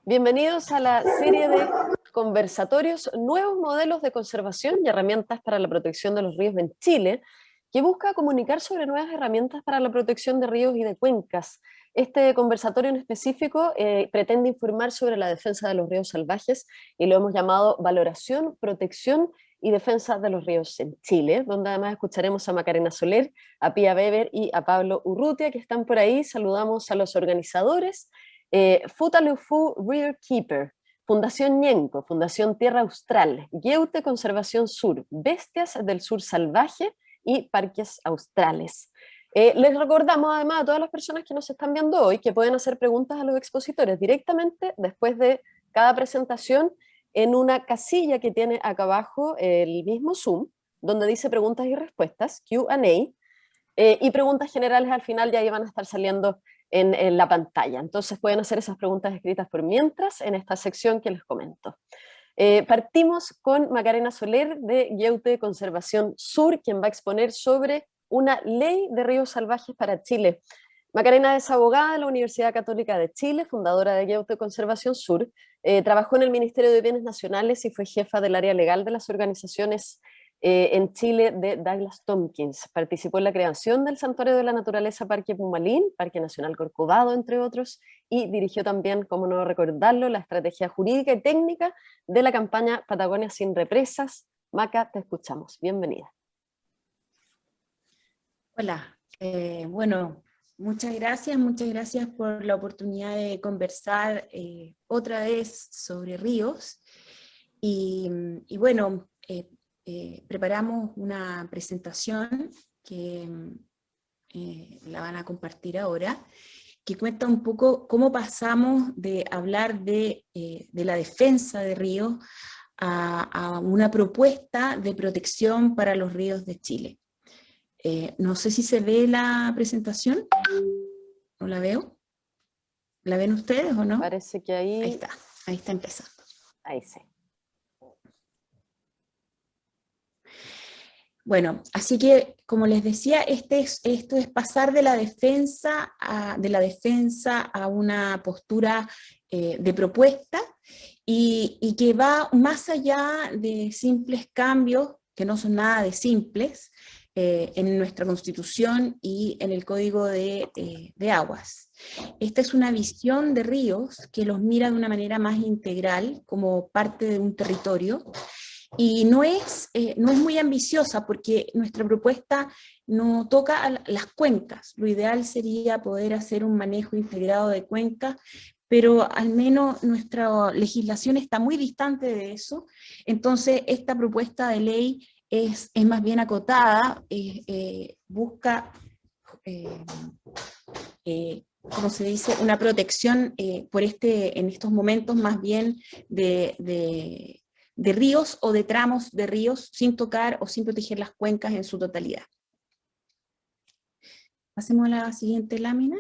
Bienvenidos a la serie de conversatorios Nuevos modelos de conservación y herramientas para la protección de los ríos en Chile, que busca comunicar sobre nuevas herramientas para la protección de ríos y de cuencas. Este conversatorio en específico pretende informar sobre la defensa de los ríos salvajes y lo hemos llamado Valoración, Protección y Defensa de los ríos en Chile, donde además escucharemos a Macarena Soler, a Pía Weber y a Pablo Urrutia, que están por ahí. Saludamos a los organizadores. Futaleufú River Keeper, Fundación Ñenco, Fundación Tierra Austral, Yeute Conservación Sur, Bestias del Sur Salvaje y Parques Australes. Les recordamos además a todas las personas que nos están viendo hoy que pueden hacer preguntas a los expositores directamente después de cada presentación en una casilla que tiene acá abajo el mismo Zoom, donde dice preguntas y respuestas, Q&A, y preguntas generales al final ya van a estar saliendo en la pantalla. Entonces pueden hacer esas preguntas escritas por mientras en esta sección que les comento. Partimos con Macarena Soler de Yeute Conservación Sur, quien va a exponer sobre una ley de ríos salvajes para Chile. Macarena es abogada de la Universidad Católica de Chile, fundadora de Yeute Conservación Sur, trabajó en el Ministerio de Bienes Nacionales y fue jefa del área legal de las organizaciones en Chile de Douglas Tompkins. Participó en la creación del Santuario de la Naturaleza Parque Pumalín, Parque Nacional Corcovado, entre otros, y dirigió también, como no recordarlo, la estrategia jurídica y técnica de la campaña Patagonia sin represas. Maca, te escuchamos. Bienvenida. Hola, bueno, muchas gracias por la oportunidad de conversar otra vez sobre ríos. Y bueno, preparamos una presentación que la van a compartir ahora, que cuenta un poco cómo pasamos de hablar de la defensa de ríos a una propuesta de protección para los ríos de Chile. No sé si se ve la presentación, ¿no la veo? ¿La ven ustedes o no? Parece que ahí está empezando. Ahí sí. Bueno, así que, como les decía, esto es pasar de la defensa a una postura de propuesta y que va más allá de simples cambios, que no son nada de simples, en nuestra Constitución y en el Código de Aguas. Esta es una visión de ríos que los mira de una manera más integral, como parte de un territorio, y no es muy ambiciosa porque nuestra propuesta no toca a las cuencas. Lo ideal sería poder hacer un manejo integrado de cuencas, pero al menos nuestra legislación está muy distante de eso. Entonces esta propuesta de ley es más bien acotada, busca, como se dice, una protección en estos momentos más bien de ríos o de tramos de ríos sin tocar o sin proteger las cuencas en su totalidad. Pasemos a la siguiente lámina.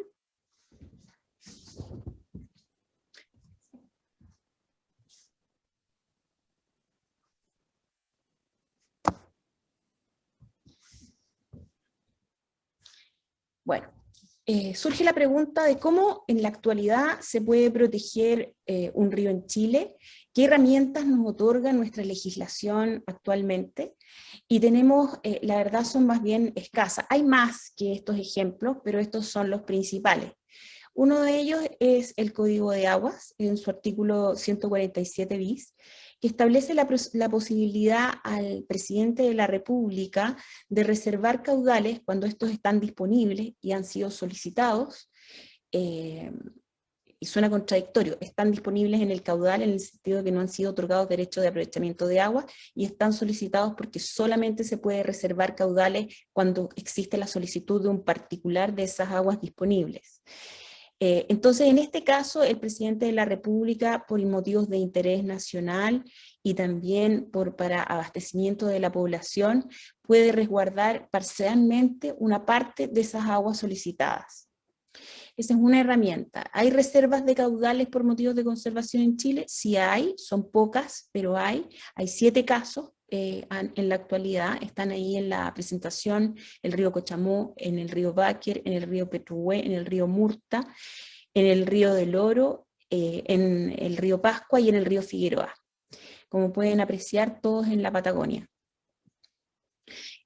Bueno, surge la pregunta de cómo en la actualidad se puede proteger un río en Chile, qué herramientas nos otorga nuestra legislación actualmente, y tenemos, la verdad son más bien escasas. Hay más que estos ejemplos, pero estos son los principales. Uno de ellos es el Código de Aguas, en su artículo 147 bis, que establece la posibilidad al presidente de la República de reservar caudales cuando estos están disponibles y han sido solicitados, y suena contradictorio, están disponibles en el caudal en el sentido de que no han sido otorgados derechos de aprovechamiento de agua, y están solicitados porque solamente se puede reservar caudales cuando existe la solicitud de un particular de esas aguas disponibles. Entonces, en este caso, el presidente de la República, por motivos de interés nacional y también para abastecimiento de la población, puede resguardar parcialmente una parte de esas aguas solicitadas. Esa es una herramienta. ¿Hay reservas de caudales por motivos de conservación en Chile? Sí hay, son pocas, pero hay 7 casos. En la actualidad están ahí en la presentación: el río Cochamó, en el río Báquer, en el río Petrué, en el río Murta, en el río del Oro, en el río Pascua y en el río Figueroa, como pueden apreciar todos en la Patagonia.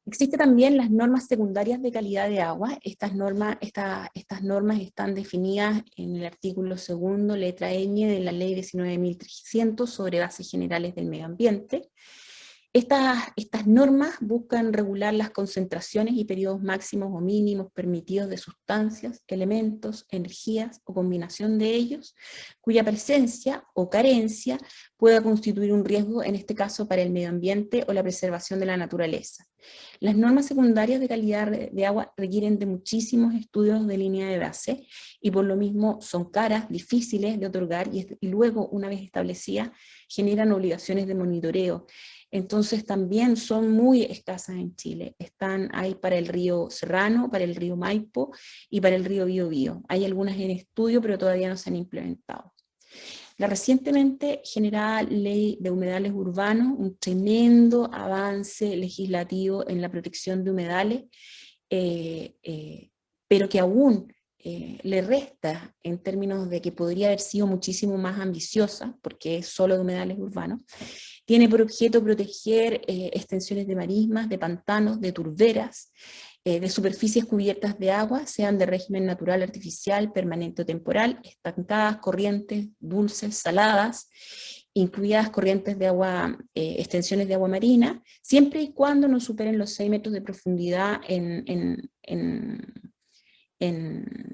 Existen también las normas secundarias de calidad de agua. Estas normas están definidas en el artículo 2, letra ñ de la Ley 19.300 sobre bases generales del medio ambiente. Estas normas buscan regular las concentraciones y periodos máximos o mínimos permitidos de sustancias, elementos, energías o combinación de ellos, cuya presencia o carencia pueda constituir un riesgo, en este caso para el medio ambiente o la preservación de la naturaleza. Las normas secundarias de calidad de agua requieren de muchísimos estudios de línea de base y por lo mismo son caras, difíciles de otorgar y luego, una vez establecidas, generan obligaciones de monitoreo. Entonces también son muy escasas en Chile. Están ahí para el río Serrano, para el río Maipo y para el río Biobío. Hay algunas en estudio, pero todavía no se han implementado. La recientemente generada Ley de Humedales Urbanos, un tremendo avance legislativo en la protección de humedales, pero que aún le resta en términos de que podría haber sido muchísimo más ambiciosa, porque es solo de humedales urbanos. Tiene por objeto proteger extensiones de marismas, de pantanos, de turberas, de superficies cubiertas de agua, sean de régimen natural, artificial, permanente o temporal, estancadas, corrientes, dulces, saladas, incluidas corrientes de agua, extensiones de agua marina, siempre y cuando no superen los 6 metros de profundidad en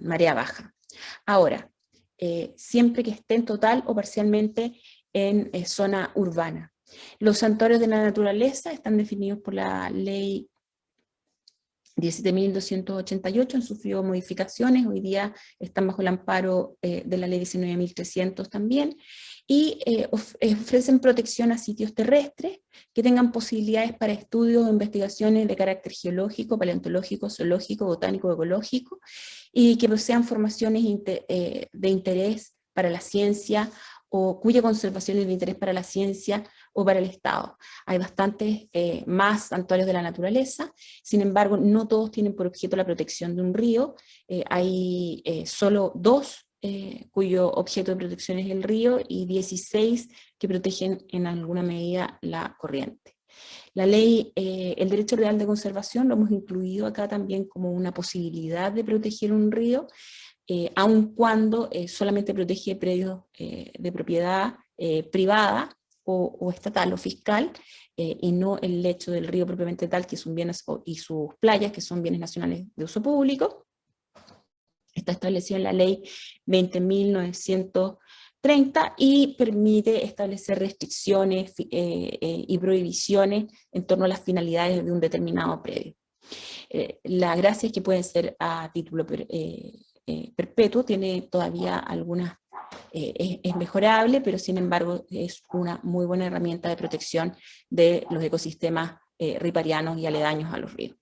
marea baja. Ahora, siempre que estén total o parcialmente en zona urbana. Los santuarios de la naturaleza están definidos por la Ley 17.288, han sufrido modificaciones, hoy día están bajo el amparo de la Ley 19.300 también, y ofrecen protección a sitios terrestres que tengan posibilidades para estudios o investigaciones de carácter geológico, paleontológico, zoológico, botánico, ecológico, y que posean formaciones de interés para la ciencia, o cuya conservación es de interés para la ciencia o para el Estado. Hay bastantes más santuarios de la naturaleza, sin embargo, no todos tienen por objeto la protección de un río, hay solo 2 cuyo objeto de protección es el río, y 16 que protegen en alguna medida la corriente. La ley, el derecho real de conservación lo hemos incluido acá también como una posibilidad de proteger un río, aun cuando solamente protege predios de propiedad privada o estatal o fiscal, y no el lecho del río propiamente tal, que es un bien, y sus playas, que son bienes nacionales de uso público. Está establecido en la ley 20.930 y permite establecer restricciones y prohibiciones en torno a las finalidades de un determinado predio. La gracia es que pueden ser a título perpetuo, tiene todavía algunas, es mejorable, pero sin embargo es una muy buena herramienta de protección de los ecosistemas riparianos y aledaños a los ríos.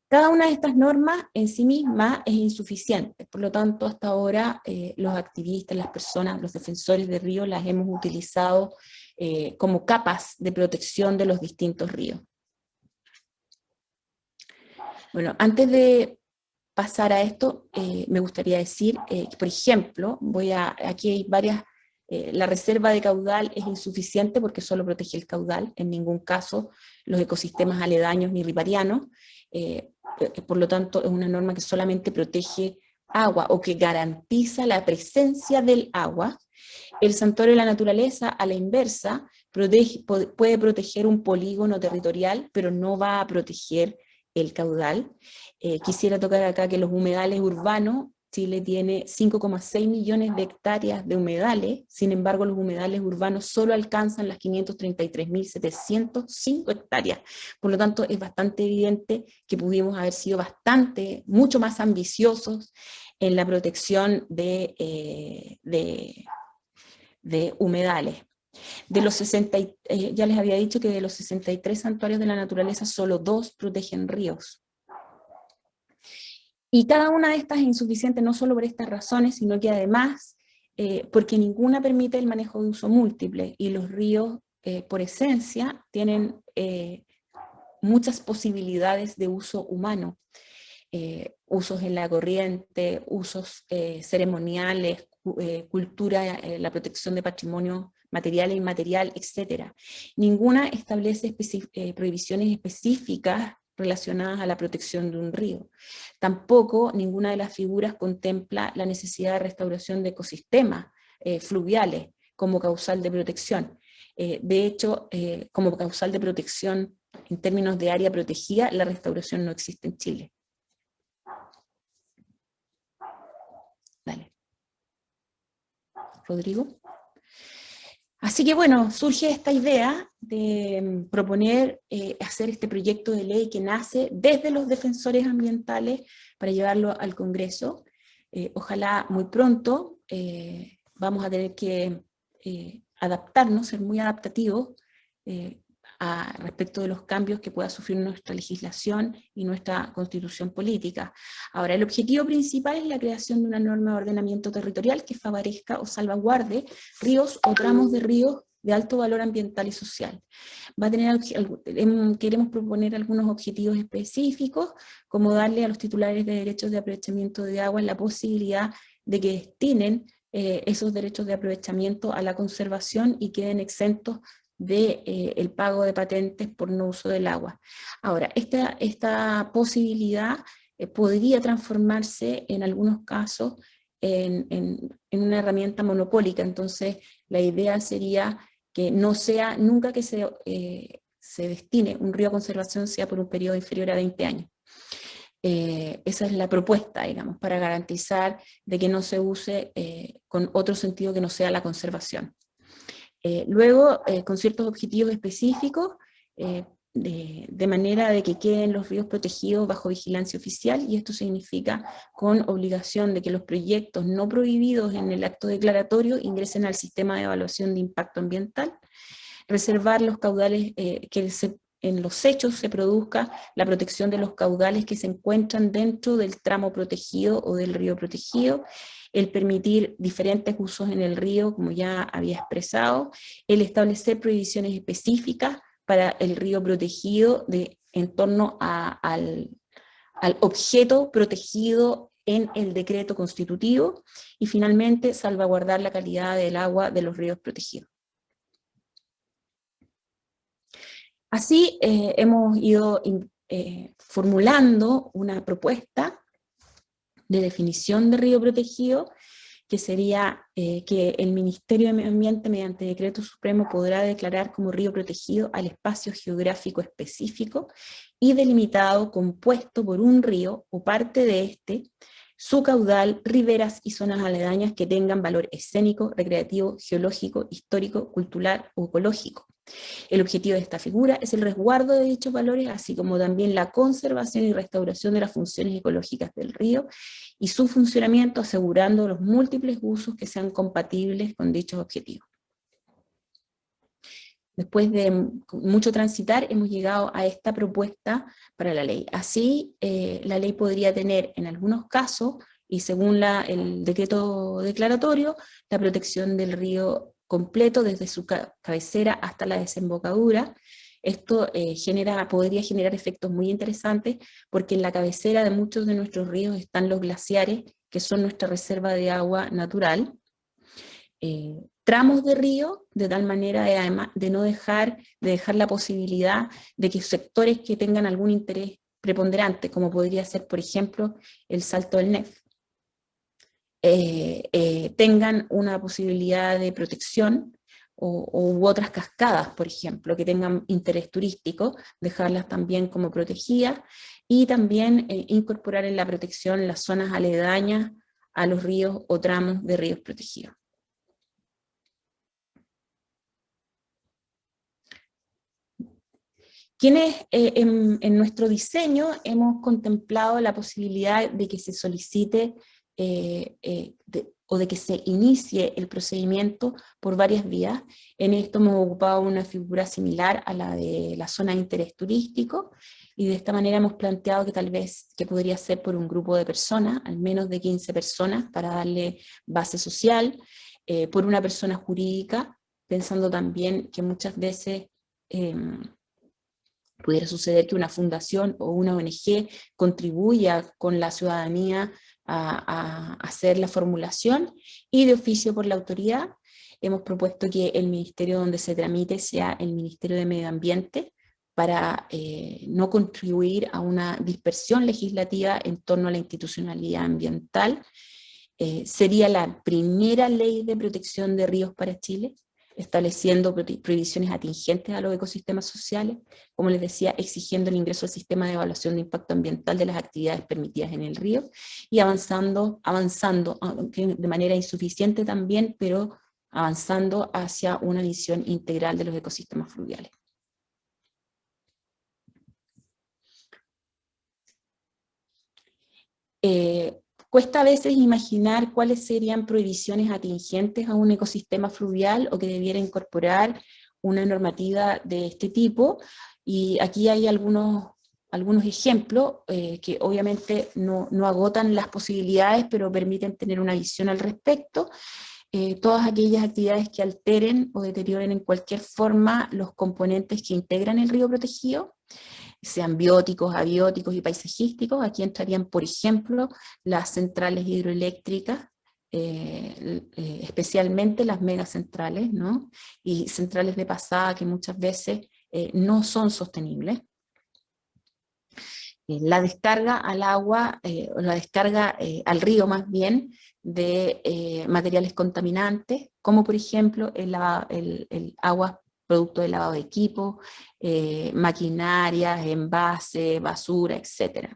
Cada una de estas normas en sí misma es insuficiente, por lo tanto hasta ahora los activistas, las personas, los defensores de ríos las hemos utilizado como capas de protección de los distintos ríos. Bueno, antes de pasar a esto, me gustaría decir, por ejemplo, aquí hay varias, la reserva de caudal es insuficiente porque solo protege el caudal, en ningún caso los ecosistemas aledaños ni riparianos, por lo tanto es una norma que solamente protege agua o que garantiza la presencia del agua. El santuario de la naturaleza, a la inversa, puede proteger un polígono territorial, pero no va a proteger el caudal. Quisiera tocar acá que los humedales urbanos, Chile tiene 5,6 millones de hectáreas de humedales, sin embargo los humedales urbanos solo alcanzan las 533.705 hectáreas, por lo tanto es bastante evidente que pudimos haber sido mucho más ambiciosos en la protección de humedales. De los 60, ya les había dicho que de los 63 santuarios de la naturaleza, solo 2 protegen ríos. Y cada una de estas es insuficiente no solo por estas razones, sino que además porque ninguna permite el manejo de uso múltiple, y los ríos por esencia tienen muchas posibilidades de uso humano. Usos en la corriente, usos ceremoniales, cultura, la protección de patrimonio material e inmaterial, etc. Ninguna establece prohibiciones específicas relacionadas a la protección de un río. Tampoco ninguna de las figuras contempla la necesidad de restauración de ecosistemas fluviales como causal de protección. De hecho, como causal de protección en términos de área protegida, la restauración no existe en Chile. Dale. Rodrigo. Así que bueno, surge esta idea de proponer hacer este proyecto de ley que nace desde los defensores ambientales para llevarlo al Congreso. Ojalá muy pronto vamos a tener que adaptarnos, ser muy adaptativos respecto de los cambios que pueda sufrir nuestra legislación y nuestra constitución política. Ahora, el objetivo principal es la creación de una norma de ordenamiento territorial que favorezca o salvaguarde ríos o tramos de ríos de alto valor ambiental y social. Queremos proponer algunos objetivos específicos, como darle a los titulares de derechos de aprovechamiento de agua la posibilidad de que destinen esos derechos de aprovechamiento a la conservación y queden exentos del pago de patentes por no uso del agua. Ahora, esta posibilidad podría transformarse en algunos casos en una herramienta monopólica. Entonces la idea sería que no sea nunca que se destine un río a conservación sea por un periodo inferior a 20 años. Esa es la propuesta, digamos, para garantizar de que no se use con otro sentido que no sea la conservación. Luego, con ciertos objetivos específicos, de manera de que queden los ríos protegidos bajo vigilancia oficial, y esto significa con obligación de que los proyectos no prohibidos en el acto declaratorio ingresen al sistema de evaluación de impacto ambiental, reservar los caudales, en los hechos se produzca la protección de los caudales que se encuentran dentro del tramo protegido o del río protegido, el permitir diferentes usos en el río, como ya había expresado, el establecer prohibiciones específicas para el río protegido en torno al objeto protegido en el decreto constitutivo, y finalmente salvaguardar la calidad del agua de los ríos protegidos. Así hemos ido formulando una propuesta de definición de río protegido, que sería que el Ministerio de Medio Ambiente, mediante decreto supremo, podrá declarar como río protegido al espacio geográfico específico y delimitado compuesto por un río o parte de este, su caudal, riberas y zonas aledañas que tengan valor escénico, recreativo, geológico, histórico, cultural o ecológico. El objetivo de esta figura es el resguardo de dichos valores, así como también la conservación y restauración de las funciones ecológicas del río y su funcionamiento, asegurando los múltiples usos que sean compatibles con dichos objetivos. Después de mucho transitar, hemos llegado a esta propuesta para la ley. Así, la ley podría tener, en algunos casos, y según el decreto declaratorio, la protección del río completo desde su cabecera hasta la desembocadura. Esto podría generar efectos muy interesantes, porque en la cabecera de muchos de nuestros ríos están los glaciares, que son nuestra reserva de agua natural. Tramos de río, de tal manera además de dejar la posibilidad de que sectores que tengan algún interés preponderante, como podría ser, por ejemplo, el Salto del Nef, tengan una posibilidad de protección, u otras cascadas, por ejemplo, que tengan interés turístico, dejarlas también como protegidas, y también incorporar en la protección las zonas aledañas a los ríos o tramos de ríos protegidos. Quienes en nuestro diseño hemos contemplado la posibilidad de que se solicite o de que se inicie el procedimiento por varias vías. En esto hemos ocupado una figura similar a la de la zona de interés turístico, y de esta manera hemos planteado que tal vez podría ser por un grupo de personas, al menos de 15 personas, para darle base social, por una persona jurídica, pensando también que muchas veces pudiera suceder que una fundación o una ONG contribuya con la ciudadanía a hacer la formulación, y de oficio por la autoridad hemos propuesto que el ministerio donde se tramite sea el Ministerio de Medio Ambiente, para no contribuir a una dispersión legislativa en torno a la institucionalidad ambiental. Sería la primera ley de protección de ríos para Chile, estableciendo prohibiciones atingentes a los ecosistemas sociales, como les decía, exigiendo el ingreso al sistema de evaluación de impacto ambiental de las actividades permitidas en el río, y avanzando, aunque de manera insuficiente también, pero avanzando hacia una visión integral de los ecosistemas fluviales. Cuesta a veces imaginar cuáles serían prohibiciones atingentes a un ecosistema fluvial o que debiera incorporar una normativa de este tipo, y aquí hay algunos ejemplos que obviamente no agotan las posibilidades, pero permiten tener una visión al respecto. Todas aquellas actividades que alteren o deterioren en cualquier forma los componentes que integran el río protegido, sean bióticos, abióticos y paisajísticos. Aquí entrarían, por ejemplo, las centrales hidroeléctricas, especialmente las megacentrales, ¿no? Y centrales de pasada que muchas veces no son sostenibles. La descarga al agua, o la descarga al río más bien, de materiales contaminantes, como por ejemplo el agua producto de lavado de equipo, maquinarias, envases, basura, etc.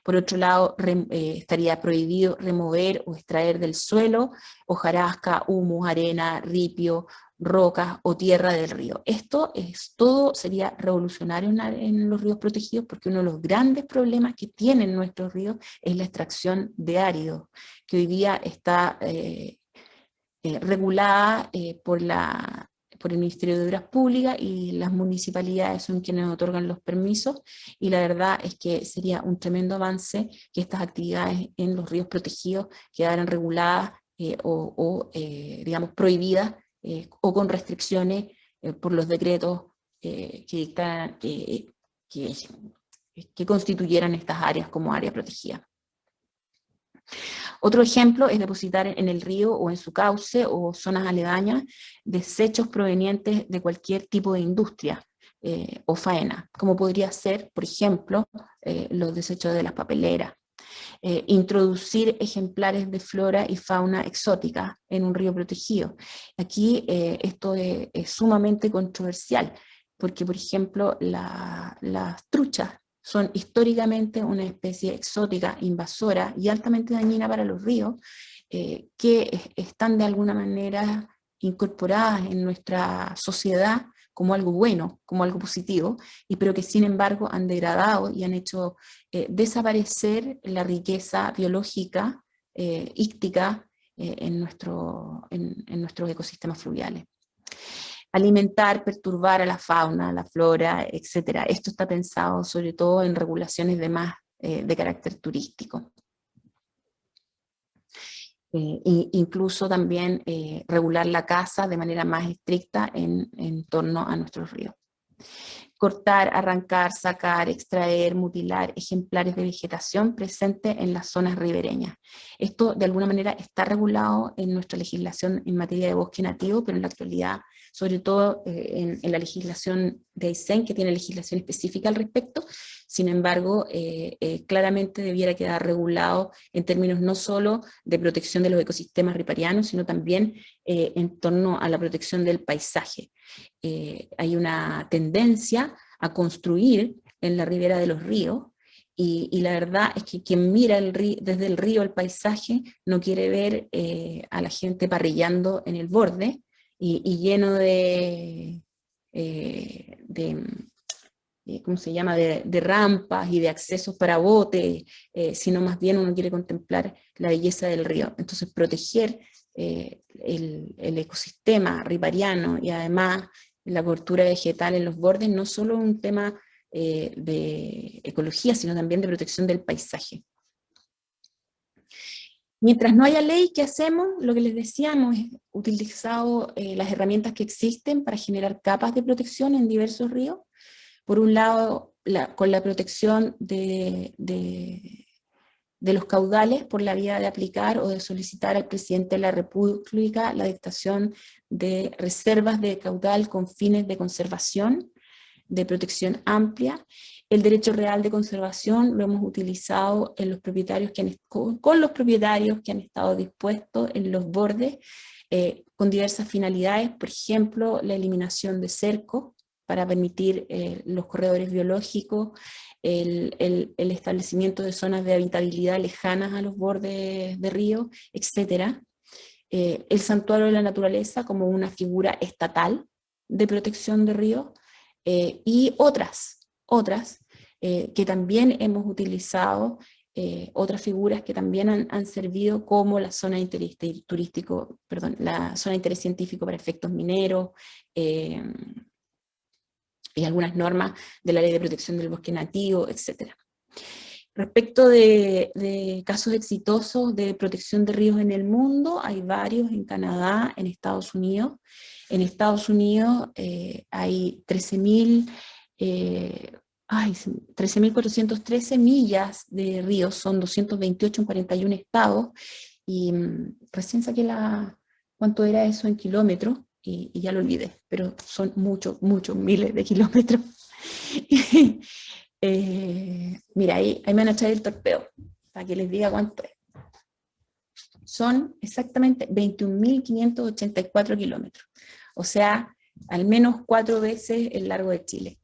Por otro lado, estaría prohibido remover o extraer del suelo hojarasca, humus, arena, ripio, rocas o tierra del río. Todo sería revolucionario en los ríos protegidos, porque uno de los grandes problemas que tienen nuestros ríos es la extracción de áridos, que hoy día está regulada por el Ministerio de Obras Públicas, y las municipalidades son quienes otorgan los permisos, y la verdad es que sería un tremendo avance que estas actividades en los ríos protegidos quedaran reguladas digamos, prohibidas o con restricciones por los decretos que constituyeran estas áreas como áreas protegidas. Otro ejemplo es depositar en el río o en su cauce o zonas aledañas desechos provenientes de cualquier tipo de industria o faena, como podría ser, por ejemplo, los desechos de las papeleras. Introducir ejemplares de flora y fauna exótica en un río protegido. Aquí esto es sumamente controversial, porque, por ejemplo, las truchas son históricamente una especie exótica, invasora y altamente dañina para los ríos, que están de alguna manera incorporadas en nuestra sociedad como algo bueno, como algo positivo, pero que sin embargo han degradado y han hecho desaparecer la riqueza biológica, íctica, en nuestros ecosistemas fluviales. Alimentar, perturbar a la fauna, a la flora, etc. Esto está pensado sobre todo en regulaciones de carácter turístico. Incluso también regular la caza de manera más estricta en torno a nuestros ríos. Cortar, arrancar, sacar, extraer, mutilar ejemplares de vegetación presente en las zonas ribereñas. Esto de alguna manera está regulado en nuestra legislación en materia de bosque nativo, pero en la actualidad, sobre todo en la legislación de Aysén, que tiene legislación específica al respecto. Sin embargo, claramente debiera quedar regulado en términos no solo de protección de los ecosistemas riparianos, sino también en torno a la protección del paisaje. Hay una tendencia a construir en la ribera de los ríos, y la verdad es que quien mira desde el río el paisaje no quiere ver a la gente parrillando en el borde y lleno ¿cómo se llama?, de rampas y de accesos para botes, sino más bien uno quiere contemplar la belleza del río. Entonces proteger el ecosistema ripariano y además la cobertura vegetal en los bordes no solo es un tema de ecología, sino también de protección del paisaje. Mientras no haya ley, ¿qué hacemos? Lo que les decíamos, es utilizado las herramientas que existen para generar capas de protección en diversos ríos. Por un lado, con la protección de de los caudales por la vía de aplicar o de solicitar al presidente de la República la dictación de reservas de caudal con fines de conservación, de protección amplia. El derecho real de conservación lo hemos utilizado en los propietarios con los propietarios que han estado dispuestos en los bordes con diversas finalidades, por ejemplo, la eliminación de cercos para permitir los corredores biológicos, el establecimiento de zonas de habitabilidad lejanas a los bordes de ríos, etc. El santuario de la naturaleza como una figura estatal de protección de ríos, y otras que también hemos utilizado, otras figuras que también han servido como la zona de interés turístico, perdón, la zona de interés científico para efectos mineros, y algunas normas de la Ley de Protección del Bosque Nativo, etc. Respecto de casos exitosos de protección de ríos en el mundo, hay varios en Canadá, en Estados Unidos. En Estados Unidos hay 13.413 millas de ríos, son 228 en 41 estados, y recién saqué cuánto era eso en kilómetros, y ya lo olvidé, pero son muchos miles de kilómetros. Mira, ahí me van a echar el torpeo, para que les diga cuánto es. Son exactamente 21.584 kilómetros, o sea, al menos 4 veces el largo de Chile.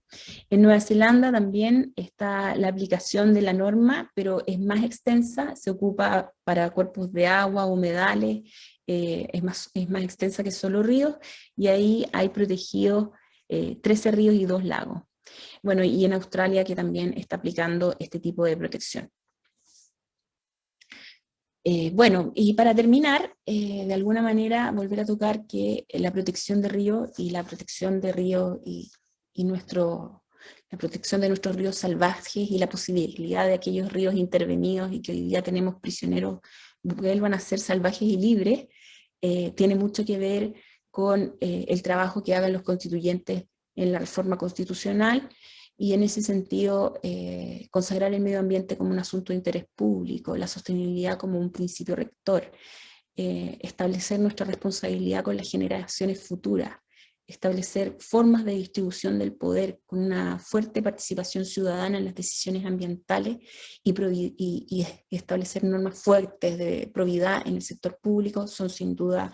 En Nueva Zelanda también está la aplicación de la norma, pero es más extensa, se ocupa para cuerpos de agua, humedales, es más extensa que solo ríos, y ahí hay protegidos 13 ríos y 2 lagos. Bueno, y en Australia que también está aplicando este tipo de protección. Bueno, y para terminar, de alguna manera volver a tocar que la protección de ríos y la protección de ríos y la protección de nuestros ríos salvajes y la posibilidad de aquellos ríos intervenidos y que hoy día tenemos prisioneros vuelvan a ser salvajes y libres, tiene mucho que ver con el trabajo que hagan los constituyentes en la reforma constitucional, y en ese sentido consagrar el medio ambiente como un asunto de interés público, la sostenibilidad como un principio rector, establecer nuestra responsabilidad con las generaciones futuras, establecer formas de distribución del poder con una fuerte participación ciudadana en las decisiones ambientales y establecer normas fuertes de probidad en el sector público son sin duda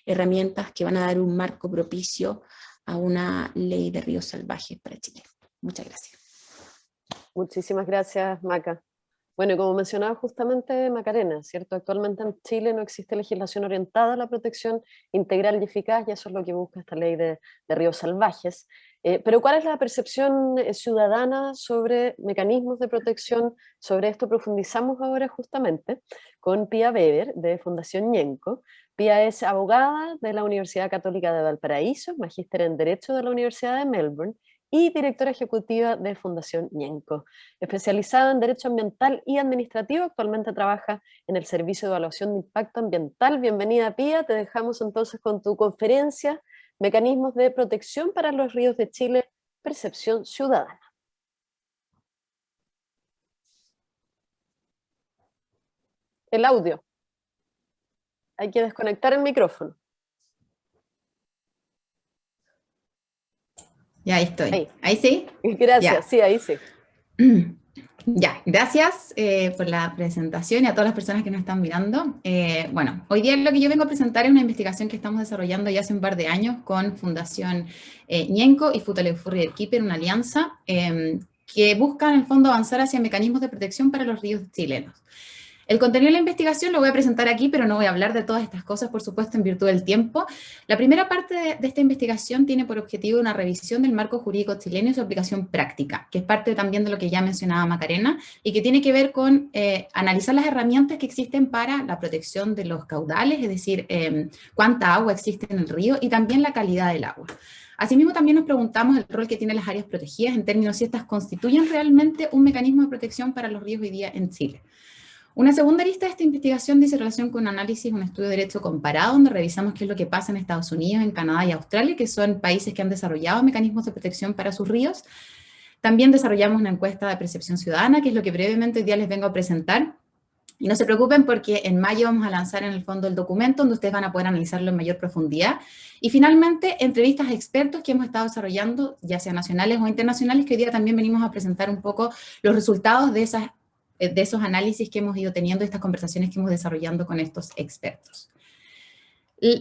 herramientas que van a dar un marco propicio a una ley de ríos salvajes para Chile. Muchas gracias. Muchísimas gracias, Maca. Bueno, y como mencionaba justamente Macarena, ¿cierto? Actualmente en Chile no existe legislación orientada a la protección integral y eficaz, y eso es lo que busca esta ley de ríos salvajes. Pero ¿cuál es la percepción ciudadana sobre mecanismos de protección? Sobre esto profundizamos ahora justamente con Pía Weber, de Fundación Ñenco. Pía es abogada de la Universidad Católica de Valparaíso, magíster en Derecho de la Universidad de Melbourne y directora ejecutiva de Fundación Ñenco. Especializada en Derecho Ambiental y Administrativo, actualmente trabaja en el Servicio de Evaluación de Impacto Ambiental. Bienvenida, Pía. Te dejamos entonces con tu conferencia, Mecanismos de Protección para los Ríos de Chile, Percepción Ciudadana. El audio. Hay que desconectar el micrófono. Ya, ahí estoy. ¿Ahí sí? Gracias, ya. Sí, ahí sí. Ya, gracias por la presentación y a todas las personas que nos están mirando. Bueno, hoy día lo que yo vengo a presentar es una investigación que estamos desarrollando ya hace un par de años con Fundación Ñenco y Futaleufurrier-Kiper, una alianza que busca en el fondo avanzar hacia mecanismos de protección para los ríos chilenos. El contenido de la investigación lo voy a presentar aquí, pero no voy a hablar de todas estas cosas, por supuesto, en virtud del tiempo. La primera parte de esta investigación tiene por objetivo una revisión del marco jurídico chileno y su aplicación práctica, que es parte también de lo que ya mencionaba Macarena, y que tiene que ver con analizar las herramientas que existen para la protección de los caudales, es decir, cuánta agua existe en el río y también la calidad del agua. Asimismo, también nos preguntamos el rol que tienen las áreas protegidas en términos de si estas constituyen realmente un mecanismo de protección para los ríos hoy día en Chile. Una segunda lista de esta investigación dice relación con un análisis, un estudio de derecho comparado, donde revisamos qué es lo que pasa en Estados Unidos, en Canadá y Australia, que son países que han desarrollado mecanismos de protección para sus ríos. También desarrollamos una encuesta de percepción ciudadana, que es lo que brevemente hoy día les vengo a presentar, Y no se preocupen porque en mayo vamos a lanzar en el fondo el documento donde ustedes van a poder analizarlo en mayor profundidad. Y finalmente, entrevistas a expertos que hemos estado desarrollando, ya sean nacionales o internacionales, que hoy día también venimos a presentar un poco los resultados de esos análisis que hemos ido teniendo, estas conversaciones que hemos desarrollando con estos expertos.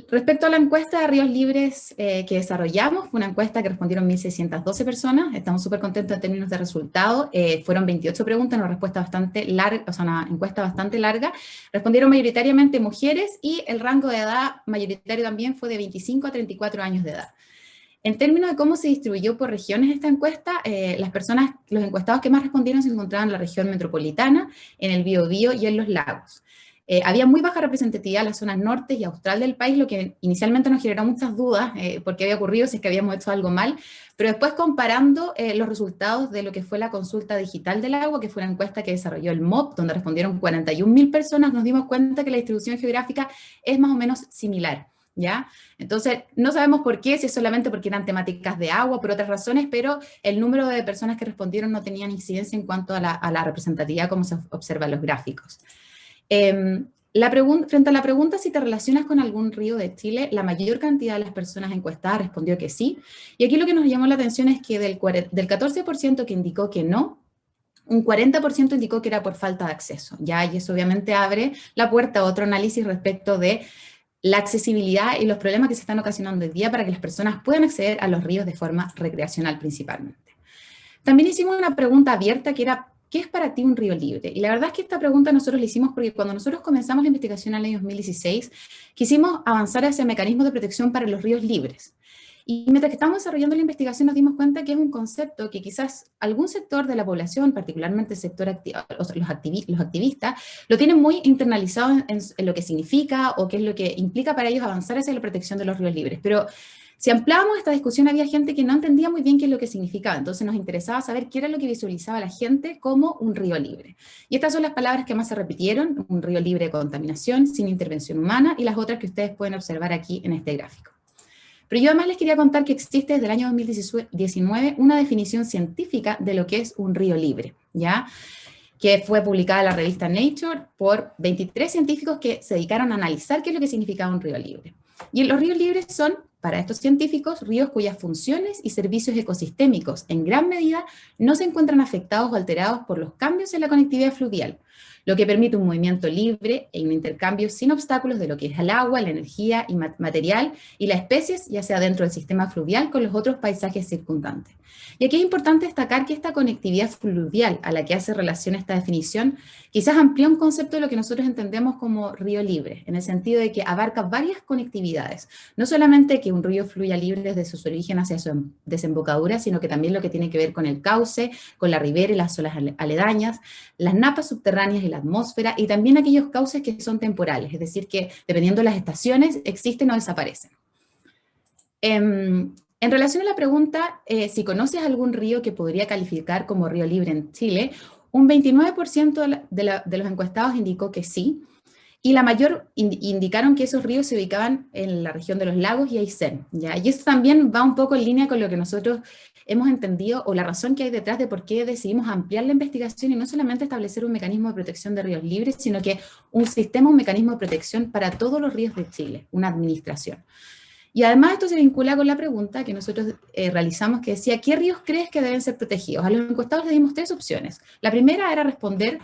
Respecto a la encuesta de ríos libres que desarrollamos, fue una encuesta que respondieron 1.612 personas, estamos súper contentos en términos de resultados, fueron 28 preguntas, una respuesta bastante larga, o sea, una encuesta bastante larga, respondieron mayoritariamente mujeres y el rango de edad mayoritario también fue de 25 a 34 años de edad. En términos de cómo se distribuyó por regiones esta encuesta, los encuestados que más respondieron se encontraban en la región metropolitana, en el Biobío y en los lagos. Había muy baja representatividad en las zonas norte y austral del país, lo que inicialmente nos generó muchas dudas por qué había ocurrido, si es que habíamos hecho algo mal, pero después comparando los resultados de lo que fue la consulta digital del agua, que fue una encuesta que desarrolló el MOP, donde respondieron 41.000 personas, nos dimos cuenta que la distribución geográfica es más o menos similar. ¿Ya? Entonces, no sabemos por qué, si es solamente porque eran temáticas de agua, por otras razones, pero el número de personas que respondieron no tenían incidencia en cuanto a la representatividad, como se observa en los gráficos. Frente a la pregunta si te relacionas con algún río de Chile, la mayor cantidad de las personas encuestadas respondió que sí, y aquí lo que nos llamó la atención es que del 14% que indicó que no, un 40% indicó que era por falta de acceso, ¿ya? Y eso obviamente abre la puerta a otro análisis respecto de la accesibilidad y los problemas que se están ocasionando hoy día para que las personas puedan acceder a los ríos de forma recreacional principalmente. También hicimos una pregunta abierta que era, ¿qué es para ti un río libre? Y la verdad es que esta pregunta nosotros la hicimos porque cuando nosotros comenzamos la investigación en el año 2016, quisimos avanzar hacia mecanismos de protección para los ríos libres. Y mientras que estamos desarrollando la investigación nos dimos cuenta que es un concepto que quizás algún sector de la población, particularmente el sector los activistas, lo tienen muy internalizado en lo que significa o qué es lo que implica para ellos avanzar hacia la protección de los ríos libres. Pero si ampliábamos esta discusión había gente que no entendía muy bien qué es lo que significaba, entonces nos interesaba saber qué era lo que visualizaba la gente como un río libre. Y estas son las palabras que más se repitieron, un río libre de contaminación, sin intervención humana, y las otras que ustedes pueden observar aquí en este gráfico. Pero yo además les quería contar que existe desde el año 2019 una definición científica de lo que es un río libre, ¿ya? Que fue publicada en la revista Nature por 23 científicos que se dedicaron a analizar qué es lo que significaba un río libre. Y los ríos libres son, para estos científicos, ríos cuyas funciones y servicios ecosistémicos en gran medida no se encuentran afectados o alterados por los cambios en la conectividad fluvial, lo que permite un movimiento libre e un intercambio sin obstáculos de lo que es el agua, la energía y material y las especies, ya sea dentro del sistema fluvial con los otros paisajes circundantes. Y aquí es importante destacar que esta conectividad fluvial a la que hace relación esta definición quizás amplía un concepto de lo que nosotros entendemos como río libre, en el sentido de que abarca varias conectividades, no solamente que un río fluya libre desde su origen hacia su desembocadura, sino que también lo que tiene que ver con el cauce, con la ribera y las olas aledañas, las napas subterráneas y la atmósfera, y también aquellos cauces que son temporales, es decir, que dependiendo de las estaciones existen o desaparecen. En relación a la pregunta, si conoces algún río que podría calificar como río libre en Chile, un 29% de los encuestados indicó que sí, y la mayor indicaron que esos ríos se ubicaban en la región de los lagos y Aysén, ¿ya? Y eso también va un poco en línea con lo que nosotros hemos entendido, o la razón que hay detrás de por qué decidimos ampliar la investigación y no solamente establecer un mecanismo de protección de ríos libres, sino que un sistema, un mecanismo de protección para todos los ríos de Chile, una administración. Y además esto se vincula con la pregunta que nosotros realizamos que decía, ¿qué ríos crees que deben ser protegidos? A los encuestados les dimos 3 opciones. La primera era responder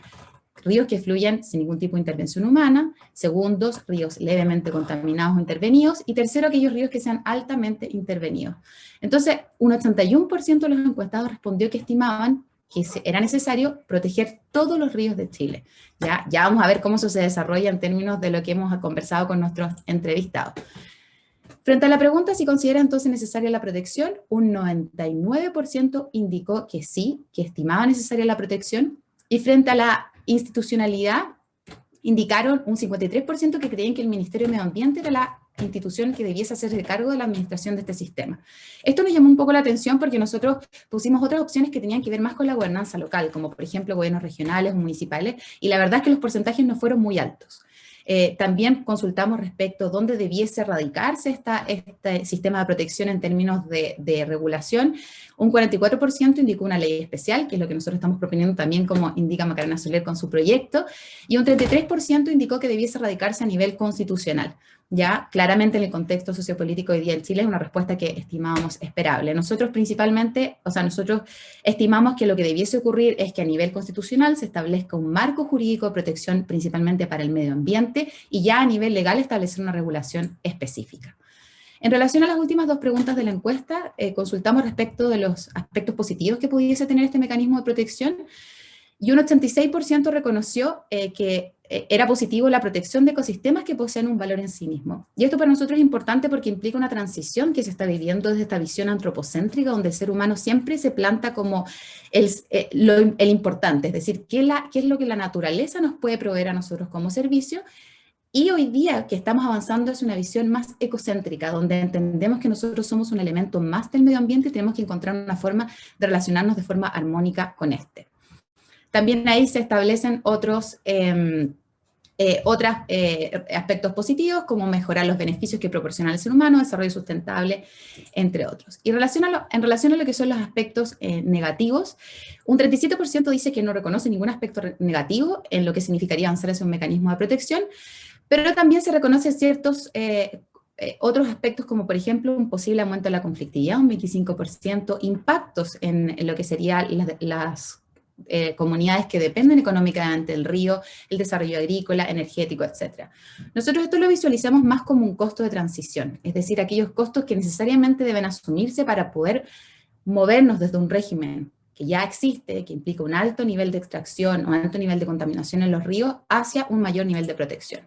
ríos que fluyan sin ningún tipo de intervención humana. Segundos, ríos levemente contaminados o intervenidos. Y tercero, aquellos ríos que sean altamente intervenidos. Entonces, un 81% de los encuestados respondió que estimaban que era necesario proteger todos los ríos de Chile. Ya vamos a ver cómo eso se desarrolla en términos de lo que hemos conversado con nuestros entrevistados. Frente a la pregunta si considera entonces necesaria la protección, un 99% indicó que sí, que estimaba necesaria la protección, y frente a la institucionalidad, indicaron un 53% que creían que el Ministerio de Medio Ambiente era la institución que debiese hacerse cargo de la administración de este sistema. Esto nos llamó un poco la atención porque nosotros pusimos otras opciones que tenían que ver más con la gobernanza local, como por ejemplo gobiernos regionales o municipales, y la verdad es que los porcentajes no fueron muy altos. También consultamos respecto a dónde debiese radicarse este sistema de protección en términos de regulación. Un 44% indicó una ley especial, que es lo que nosotros estamos proponiendo también, como indica Macarena Soler con su proyecto, y un 33% indicó que debiese radicarse a nivel constitucional. Ya, claramente en el contexto sociopolítico hoy día en Chile es una respuesta que estimábamos esperable. Nosotros principalmente, nosotros estimamos que lo que debiese ocurrir es que a nivel constitucional se establezca un marco jurídico de protección principalmente para el medio ambiente y ya a nivel legal establecer una regulación específica. En relación a las últimas dos preguntas de la encuesta, consultamos respecto de los aspectos positivos que pudiese tener este mecanismo de protección y un 86% reconoció que era positivo la protección de ecosistemas que poseen un valor en sí mismo. Y esto para nosotros es importante porque implica una transición que se está viviendo desde esta visión antropocéntrica, donde el ser humano siempre se planta como el importante, es decir, qué es lo que la naturaleza nos puede proveer a nosotros como servicio. Y hoy día que estamos avanzando es una visión más ecocéntrica, donde entendemos que nosotros somos un elemento más del medio ambiente y tenemos que encontrar una forma de relacionarnos de forma armónica con este. También ahí se establecen otros aspectos positivos, como mejorar los beneficios que proporciona el ser humano, desarrollo sustentable, entre otros. Y en relación a lo que son los aspectos negativos, un 37% dice que no reconoce ningún aspecto negativo en lo que significaría avanzar hacia un mecanismo de protección, pero también se reconocen ciertos otros aspectos, como por ejemplo un posible aumento de la conflictividad, un 25%, impactos en lo que serían las comunidades que dependen económicamente del río, el desarrollo agrícola, energético, etc. Nosotros esto lo visualizamos más como un costo de transición, es decir, aquellos costos que necesariamente deben asumirse para poder movernos desde un régimen que ya existe, que implica un alto nivel de extracción o un alto nivel de contaminación en los ríos, hacia un mayor nivel de protección.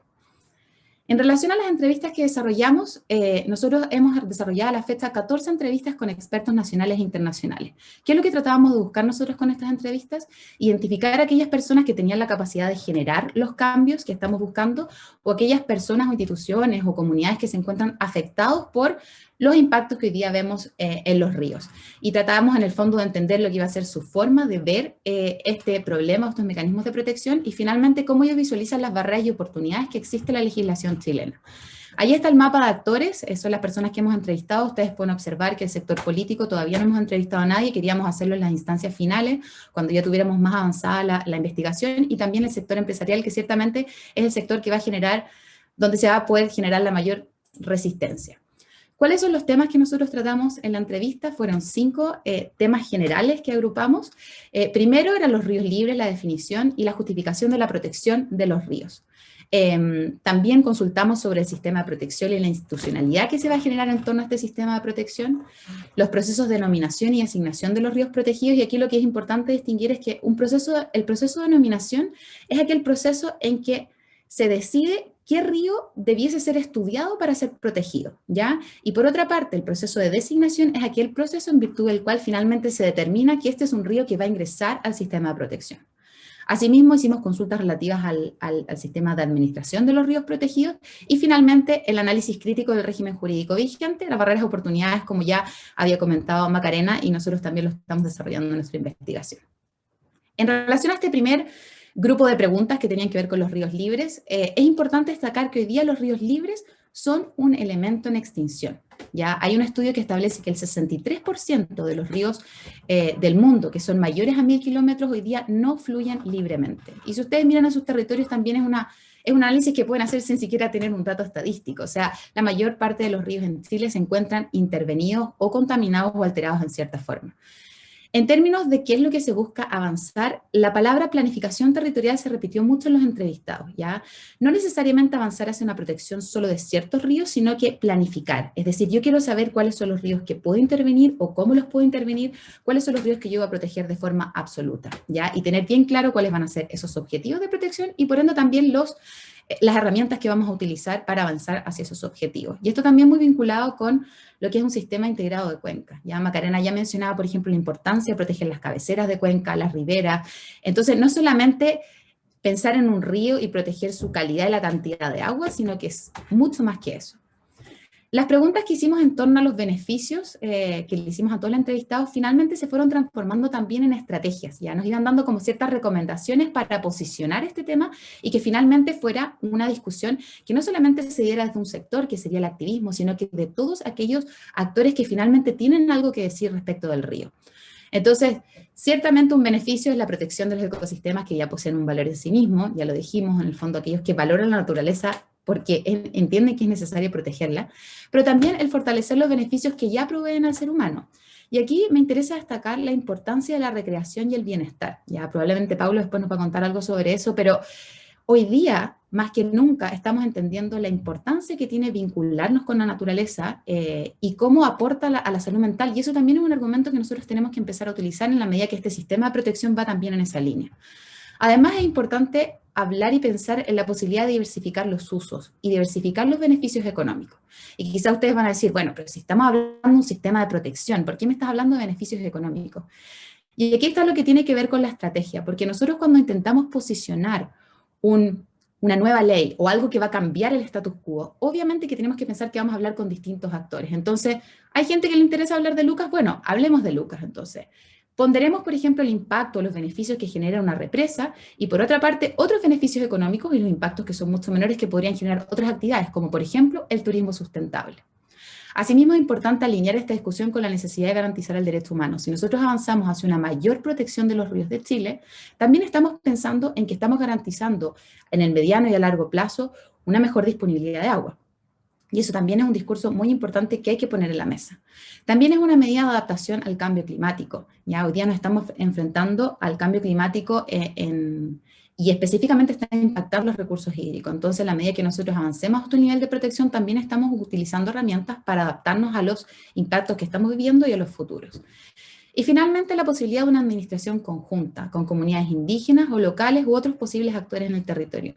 En relación a las entrevistas que desarrollamos, nosotros hemos desarrollado a la fecha 14 entrevistas con expertos nacionales e internacionales. ¿Qué es lo que tratábamos de buscar nosotros con estas entrevistas? Identificar a aquellas personas que tenían la capacidad de generar los cambios que estamos buscando, o aquellas personas o instituciones o comunidades que se encuentran afectados por los impactos que hoy día vemos en los ríos. Y tratábamos en el fondo de entender lo que iba a ser su forma de ver este problema, estos mecanismos de protección, y finalmente cómo ellos visualizan las barreras y oportunidades que existe en la legislación chilena. Ahí está el mapa de actores, son las personas que hemos entrevistado. Ustedes pueden observar que el sector político todavía no hemos entrevistado a nadie, queríamos hacerlo en las instancias finales, cuando ya tuviéramos más avanzada la investigación, y también el sector empresarial, que ciertamente es el sector que va a generar, donde se va a poder generar la mayor resistencia. ¿Cuáles son los temas que nosotros tratamos en la entrevista? Fueron 5 temas generales que agrupamos. Primero eran los ríos libres, la definición y la justificación de la protección de los ríos. También consultamos sobre el sistema de protección y la institucionalidad que se va a generar en torno a este sistema de protección, los procesos de nominación y asignación de los ríos protegidos, y aquí lo que es importante distinguir es que el proceso de nominación es aquel proceso en que se decide qué río debiese ser estudiado para ser protegido, ¿ya? Y por otra parte, el proceso de designación es aquel proceso en virtud del cual finalmente se determina que este es un río que va a ingresar al sistema de protección. Asimismo, hicimos consultas relativas al sistema de administración de los ríos protegidos y finalmente el análisis crítico del régimen jurídico vigente, las barreras y oportunidades, como ya había comentado Macarena, y nosotros también lo estamos desarrollando en nuestra investigación. En relación a este primer grupo de preguntas que tenían que ver con los ríos libres, es importante destacar que hoy día los ríos libres son un elemento en extinción. Ya hay un estudio que establece que el 63% de los ríos del mundo, que son mayores a 1000 kilómetros, hoy día no fluyen libremente. Y si ustedes miran a sus territorios, también es un análisis que pueden hacer sin siquiera tener un dato estadístico. O sea, la mayor parte de los ríos en Chile se encuentran intervenidos o contaminados o alterados en cierta forma. En términos de qué es lo que se busca avanzar, la palabra planificación territorial se repitió mucho en los entrevistados, ¿ya? No necesariamente avanzar hacia una protección solo de ciertos ríos, sino que planificar. Es decir, yo quiero saber cuáles son los ríos que puedo intervenir o cómo los puedo intervenir, cuáles son los ríos que yo voy a proteger de forma absoluta, ¿ya? Y tener bien claro cuáles van a ser esos objetivos de protección y por ende también las herramientas que vamos a utilizar para avanzar hacia esos objetivos. Y esto también muy vinculado con lo que es un sistema integrado de cuencas. Ya Macarena ya mencionaba, por ejemplo, la importancia de proteger las cabeceras de cuenca, las riberas. Entonces, no solamente pensar en un río y proteger su calidad y la cantidad de agua, sino que es mucho más que eso. Las preguntas que hicimos en torno a los beneficios que le hicimos a todos los entrevistados finalmente se fueron transformando también en estrategias, ya nos iban dando como ciertas recomendaciones para posicionar este tema y que finalmente fuera una discusión que no solamente se diera desde un sector, que sería el activismo, sino que de todos aquellos actores que finalmente tienen algo que decir respecto del río. Entonces, ciertamente un beneficio es la protección de los ecosistemas que ya poseen un valor en sí mismo, ya lo dijimos, en el fondo aquellos que valoran la naturaleza porque entienden que es necesario protegerla, pero también el fortalecer los beneficios que ya proveen al ser humano. Y aquí me interesa destacar la importancia de la recreación y el bienestar. Ya probablemente Paulo después nos va a contar algo sobre eso, pero hoy día, más que nunca, estamos entendiendo la importancia que tiene vincularnos con la naturaleza y cómo aporta a la salud mental. Y eso también es un argumento que nosotros tenemos que empezar a utilizar en la medida que este sistema de protección va también en esa línea. Además, es importante hablar y pensar en la posibilidad de diversificar los usos y diversificar los beneficios económicos. Y quizás ustedes van a decir, bueno, pero si estamos hablando de un sistema de protección, ¿por qué me estás hablando de beneficios económicos? Y aquí está lo que tiene que ver con la estrategia, porque nosotros cuando intentamos posicionar una nueva ley o algo que va a cambiar el status quo, obviamente que tenemos que pensar que vamos a hablar con distintos actores. Entonces, ¿hay gente que le interesa hablar de Lucas? Bueno, hablemos de Lucas entonces. Ponderemos, por ejemplo, el impacto o los beneficios que genera una represa y, por otra parte, otros beneficios económicos y los impactos que son mucho menores que podrían generar otras actividades, como por ejemplo el turismo sustentable. Asimismo, es importante alinear esta discusión con la necesidad de garantizar el derecho humano. Si nosotros avanzamos hacia una mayor protección de los ríos de Chile, también estamos pensando en que estamos garantizando en el mediano y a largo plazo una mejor disponibilidad de agua. Y eso también es un discurso muy importante que hay que poner en la mesa. También es una medida de adaptación al cambio climático. Ya hoy día nos estamos enfrentando al cambio climático y específicamente están impactando los recursos hídricos. Entonces, en la medida que nosotros avancemos a otro nivel de protección, también estamos utilizando herramientas para adaptarnos a los impactos que estamos viviendo y a los futuros. Y finalmente, la posibilidad de una administración conjunta con comunidades indígenas o locales u otros posibles actores en el territorio.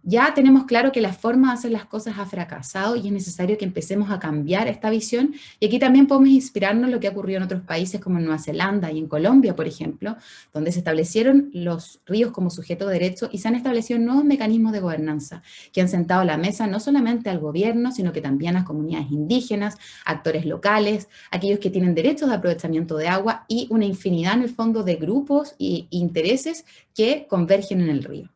Ya tenemos claro que la forma de hacer las cosas ha fracasado y es necesario que empecemos a cambiar esta visión. Y aquí también podemos inspirarnos en lo que ha ocurrido en otros países como en Nueva Zelanda y en Colombia, por ejemplo, donde se establecieron los ríos como sujeto de derecho y se han establecido nuevos mecanismos de gobernanza que han sentado a la mesa no solamente al gobierno, sino que también a comunidades indígenas, actores locales, aquellos que tienen derechos de aprovechamiento de agua y una infinidad en el fondo de grupos e intereses que convergen en el río.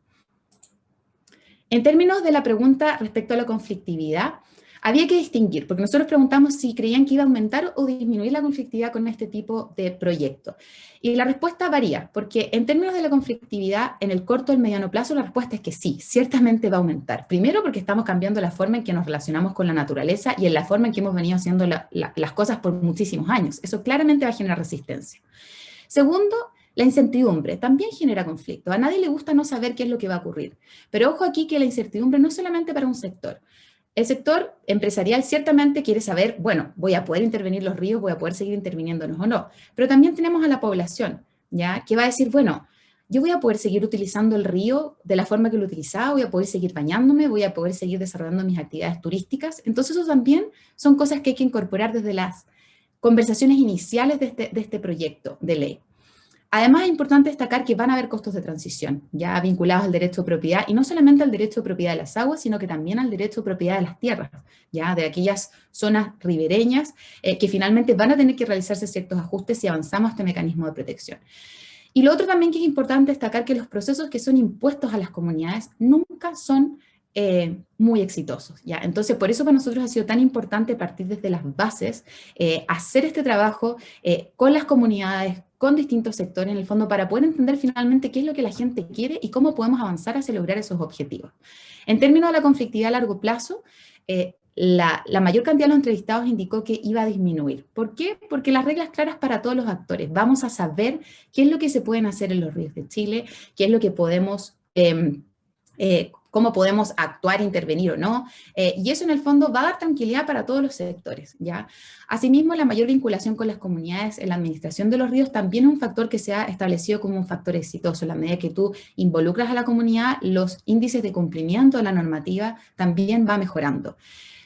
En términos de la pregunta respecto a la conflictividad, había que distinguir, porque nosotros preguntamos si creían que iba a aumentar o disminuir la conflictividad con este tipo de proyectos. Y la respuesta varía, porque en términos de la conflictividad, en el corto y el mediano plazo, la respuesta es que sí, ciertamente va a aumentar. Primero, porque estamos cambiando la forma en que nos relacionamos con la naturaleza y en la forma en que hemos venido haciendo las cosas por muchísimos años. Eso claramente va a generar resistencia. Segundo, la incertidumbre también genera conflicto. A nadie le gusta no saber qué es lo que va a ocurrir. Pero ojo aquí que la incertidumbre no es solamente para un sector. El sector empresarial ciertamente quiere saber, bueno, voy a poder intervenir los ríos, voy a poder seguir interviniéndonos o no. Pero también tenemos a la población, ¿ya? Que va a decir, bueno, yo voy a poder seguir utilizando el río de la forma que lo utilizaba, voy a poder seguir bañándome, voy a poder seguir desarrollando mis actividades turísticas. Entonces eso también son cosas que hay que incorporar desde las conversaciones iniciales de este proyecto de ley. Además, es importante destacar que van a haber costos de transición, ya vinculados al derecho de propiedad, y no solamente al derecho de propiedad de las aguas, sino que también al derecho de propiedad de las tierras, ya de aquellas zonas ribereñas que finalmente van a tener que realizarse ciertos ajustes si avanzamos a este mecanismo de protección. Y lo otro también que es importante destacar que los procesos que son impuestos a las comunidades nunca son muy exitosos, ¿ya? Entonces, por eso para nosotros ha sido tan importante partir desde las bases, hacer este trabajo con las comunidades, con distintos sectores en el fondo, para poder entender finalmente qué es lo que la gente quiere y cómo podemos avanzar hacia lograr esos objetivos. En términos de la conflictividad a largo plazo, la mayor cantidad de los entrevistados indicó que iba a disminuir. ¿Por qué? Porque las reglas claras para todos los actores. Vamos a saber qué es lo que se pueden hacer en los ríos de Chile, qué es lo que podemos cómo podemos actuar, intervenir o no, y eso en el fondo va a dar tranquilidad para todos los sectores, ¿ya? Asimismo, la mayor vinculación con las comunidades en la administración de los ríos también es un factor que se ha establecido como un factor exitoso. En la medida que tú involucras a la comunidad, los índices de cumplimiento de la normativa también va mejorando.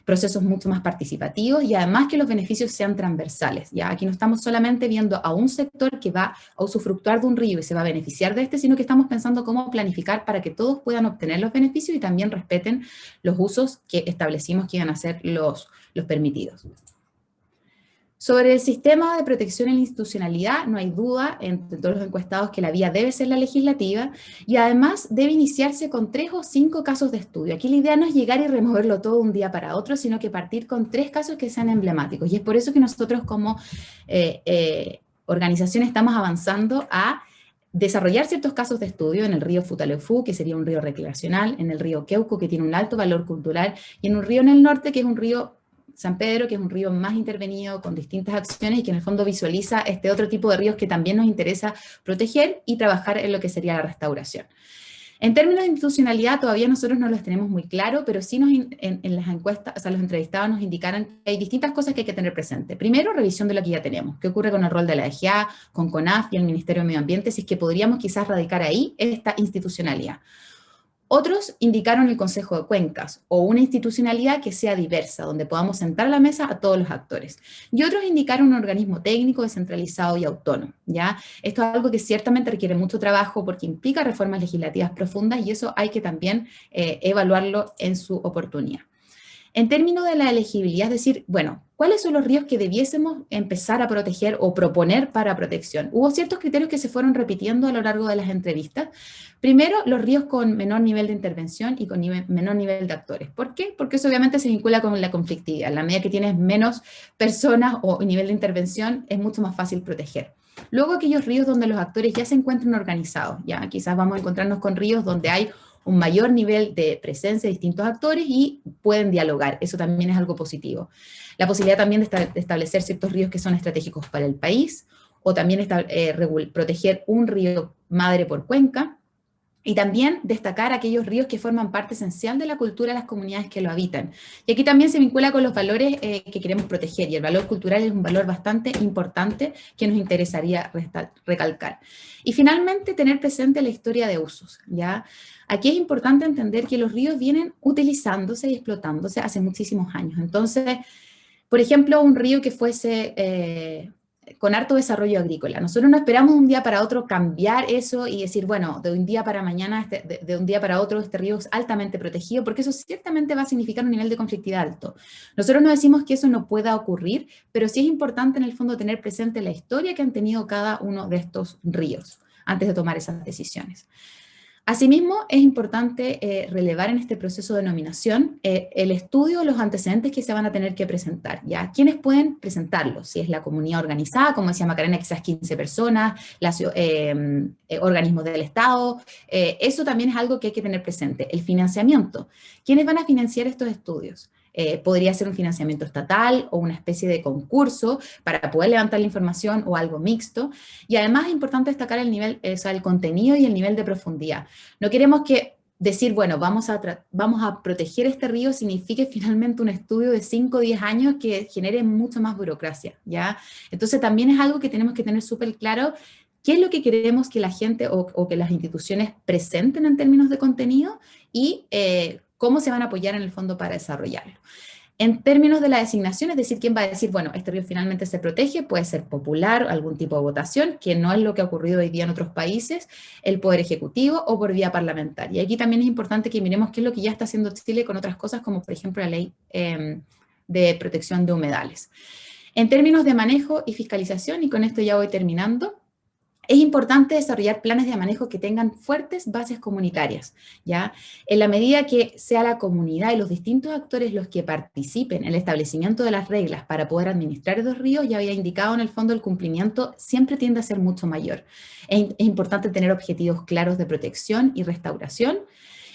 procesos mucho más participativos y además que los beneficios sean transversales. ¿Ya? Aquí no estamos solamente viendo a un sector que va a usufructuar de un río y se va a beneficiar de este, sino que estamos pensando cómo planificar para que todos puedan obtener los beneficios y también respeten los usos que establecimos que iban a ser los permitidos. Sobre el sistema de protección e institucionalidad, no hay duda entre todos los encuestados que la vía debe ser la legislativa y además debe iniciarse con 3 o 5 casos de estudio. Aquí la idea no es llegar y removerlo todo un día para otro, sino que partir con 3 casos que sean emblemáticos. Y es por eso que nosotros como organización estamos avanzando a desarrollar ciertos casos de estudio en el río Futaleufú, que sería un río recreacional, en el río Queuco, que tiene un alto valor cultural, y en un río en el norte, que es un río San Pedro, que es un río más intervenido con distintas acciones y que en el fondo visualiza este otro tipo de ríos que también nos interesa proteger y trabajar en lo que sería la restauración. En términos de institucionalidad, todavía nosotros no los tenemos muy claro, pero sí en las encuestas, o sea, los entrevistados nos indicaron que hay distintas cosas que hay que tener presente. Primero, revisión de lo que ya tenemos. ¿Qué ocurre con el rol de la DGA, con CONAF y el Ministerio de Medio Ambiente? Si es que podríamos quizás radicar ahí esta institucionalidad. Otros indicaron el Consejo de Cuencas o una institucionalidad que sea diversa, donde podamos sentar a la mesa a todos los actores. Y otros indicaron un organismo técnico descentralizado y autónomo, ¿ya? Esto es algo que ciertamente requiere mucho trabajo porque implica reformas legislativas profundas y eso hay que también evaluarlo en su oportunidad. En términos de la elegibilidad, es decir, bueno, ¿cuáles son los ríos que debiésemos empezar a proteger o proponer para protección? Hubo ciertos criterios que se fueron repitiendo a lo largo de las entrevistas. Primero, los ríos con menor nivel de intervención y con menor nivel de actores. ¿Por qué? Porque eso obviamente se vincula con la conflictividad. A la medida que tienes menos personas o nivel de intervención, es mucho más fácil proteger. Luego, aquellos ríos donde los actores ya se encuentran organizados. Ya quizás vamos a encontrarnos con ríos donde hay un mayor nivel de presencia de distintos actores y pueden dialogar. Eso también es algo positivo. La posibilidad también de establecer ciertos ríos que son estratégicos para el país, o también proteger un río madre por cuenca, y también destacar aquellos ríos que forman parte esencial de la cultura de las comunidades que lo habitan. Y aquí también se vincula con los valores que queremos proteger, y el valor cultural es un valor bastante importante que nos interesaría recalcar. Y finalmente, tener presente la historia de usos, ¿ya? Aquí es importante entender que los ríos vienen utilizándose y explotándose hace muchísimos años. Entonces, por ejemplo, un río que fuese con harto desarrollo agrícola. Nosotros no esperamos de un día para otro cambiar eso y decir, bueno, de un día para mañana, de un día para otro, este río es altamente protegido, porque eso ciertamente va a significar un nivel de conflictividad alto. Nosotros no decimos que eso no pueda ocurrir, pero sí es importante en el fondo tener presente la historia que han tenido cada uno de estos ríos antes de tomar esas decisiones. Asimismo, es importante relevar en este proceso de nominación el estudio de los antecedentes que se van a tener que presentar, ¿ya? ¿Quiénes pueden presentarlos? Si es la comunidad organizada, como decía Macarena, quizás 15 personas, organismos del Estado, eso también es algo que hay que tener presente. El financiamiento. ¿Quiénes van a financiar estos estudios? Podría ser un financiamiento estatal o una especie de concurso para poder levantar la información o algo mixto. Y además es importante destacar el nivel, o sea, el contenido y el nivel de profundidad. No queremos que decir, bueno, vamos a proteger este río signifique finalmente un estudio de 5 o 10 años que genere mucho más burocracia, ¿ya? Entonces también es algo que tenemos que tener súper claro. ¿Qué es lo que queremos que la gente o que las instituciones presenten en términos de contenido y cómo se van a apoyar en el fondo para desarrollarlo? En términos de la designación, es decir, quién va a decir, bueno, este río finalmente se protege, puede ser popular, algún tipo de votación, que no es lo que ha ocurrido hoy día en otros países, el Poder Ejecutivo o por vía parlamentaria. Y aquí también es importante que miremos qué es lo que ya está haciendo Chile con otras cosas, como por ejemplo la ley de protección de humedales. En términos de manejo y fiscalización, y con esto ya voy terminando, es importante desarrollar planes de manejo que tengan fuertes bases comunitarias, ¿ya? En la medida que sea la comunidad y los distintos actores los que participen en el establecimiento de las reglas para poder administrar los ríos, ya había indicado en el fondo el cumplimiento siempre tiende a ser mucho mayor. Es importante tener objetivos claros de protección y restauración,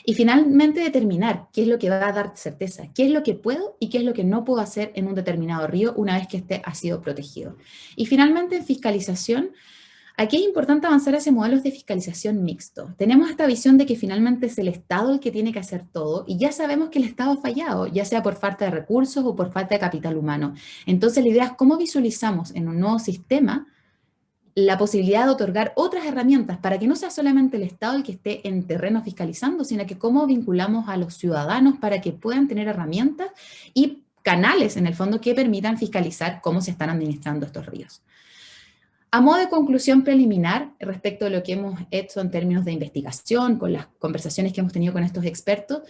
y finalmente determinar qué es lo que va a dar certeza, qué es lo que puedo y qué es lo que no puedo hacer en un determinado río una vez que este ha sido protegido. Y finalmente en fiscalización, aquí es importante avanzar hacia modelos de fiscalización mixto. Tenemos esta visión de que finalmente es el Estado el que tiene que hacer todo y ya sabemos que el Estado ha fallado, ya sea por falta de recursos o por falta de capital humano. Entonces la idea es cómo visualizamos en un nuevo sistema la posibilidad de otorgar otras herramientas para que no sea solamente el Estado el que esté en terreno fiscalizando, sino que cómo vinculamos a los ciudadanos para que puedan tener herramientas y canales, en el fondo, que permitan fiscalizar cómo se están administrando estos ríos. A modo de conclusión preliminar, respecto de lo que hemos hecho en términos de investigación, con las conversaciones que hemos tenido con estos expertos,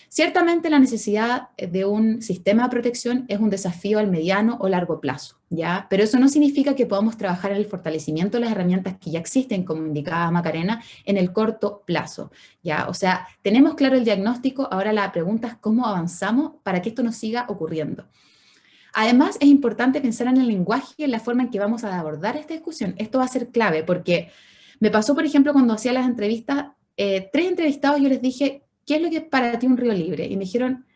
ciertamente la necesidad de un sistema de protección es un desafío al mediano o largo plazo, ¿ya? Pero eso no significa que podamos trabajar en el fortalecimiento de las herramientas que ya existen, como indicaba Macarena, en el corto plazo, ¿ya? O sea, tenemos claro el diagnóstico, ahora la pregunta es cómo avanzamos para que esto no siga ocurriendo. Además, es importante pensar en el lenguaje y en la forma en que vamos a abordar esta discusión. Esto va a ser clave porque me pasó, por ejemplo, cuando hacía las entrevistas, 3 entrevistados yo les dije, ¿qué es lo que es para ti un río libre? Y me dijeron,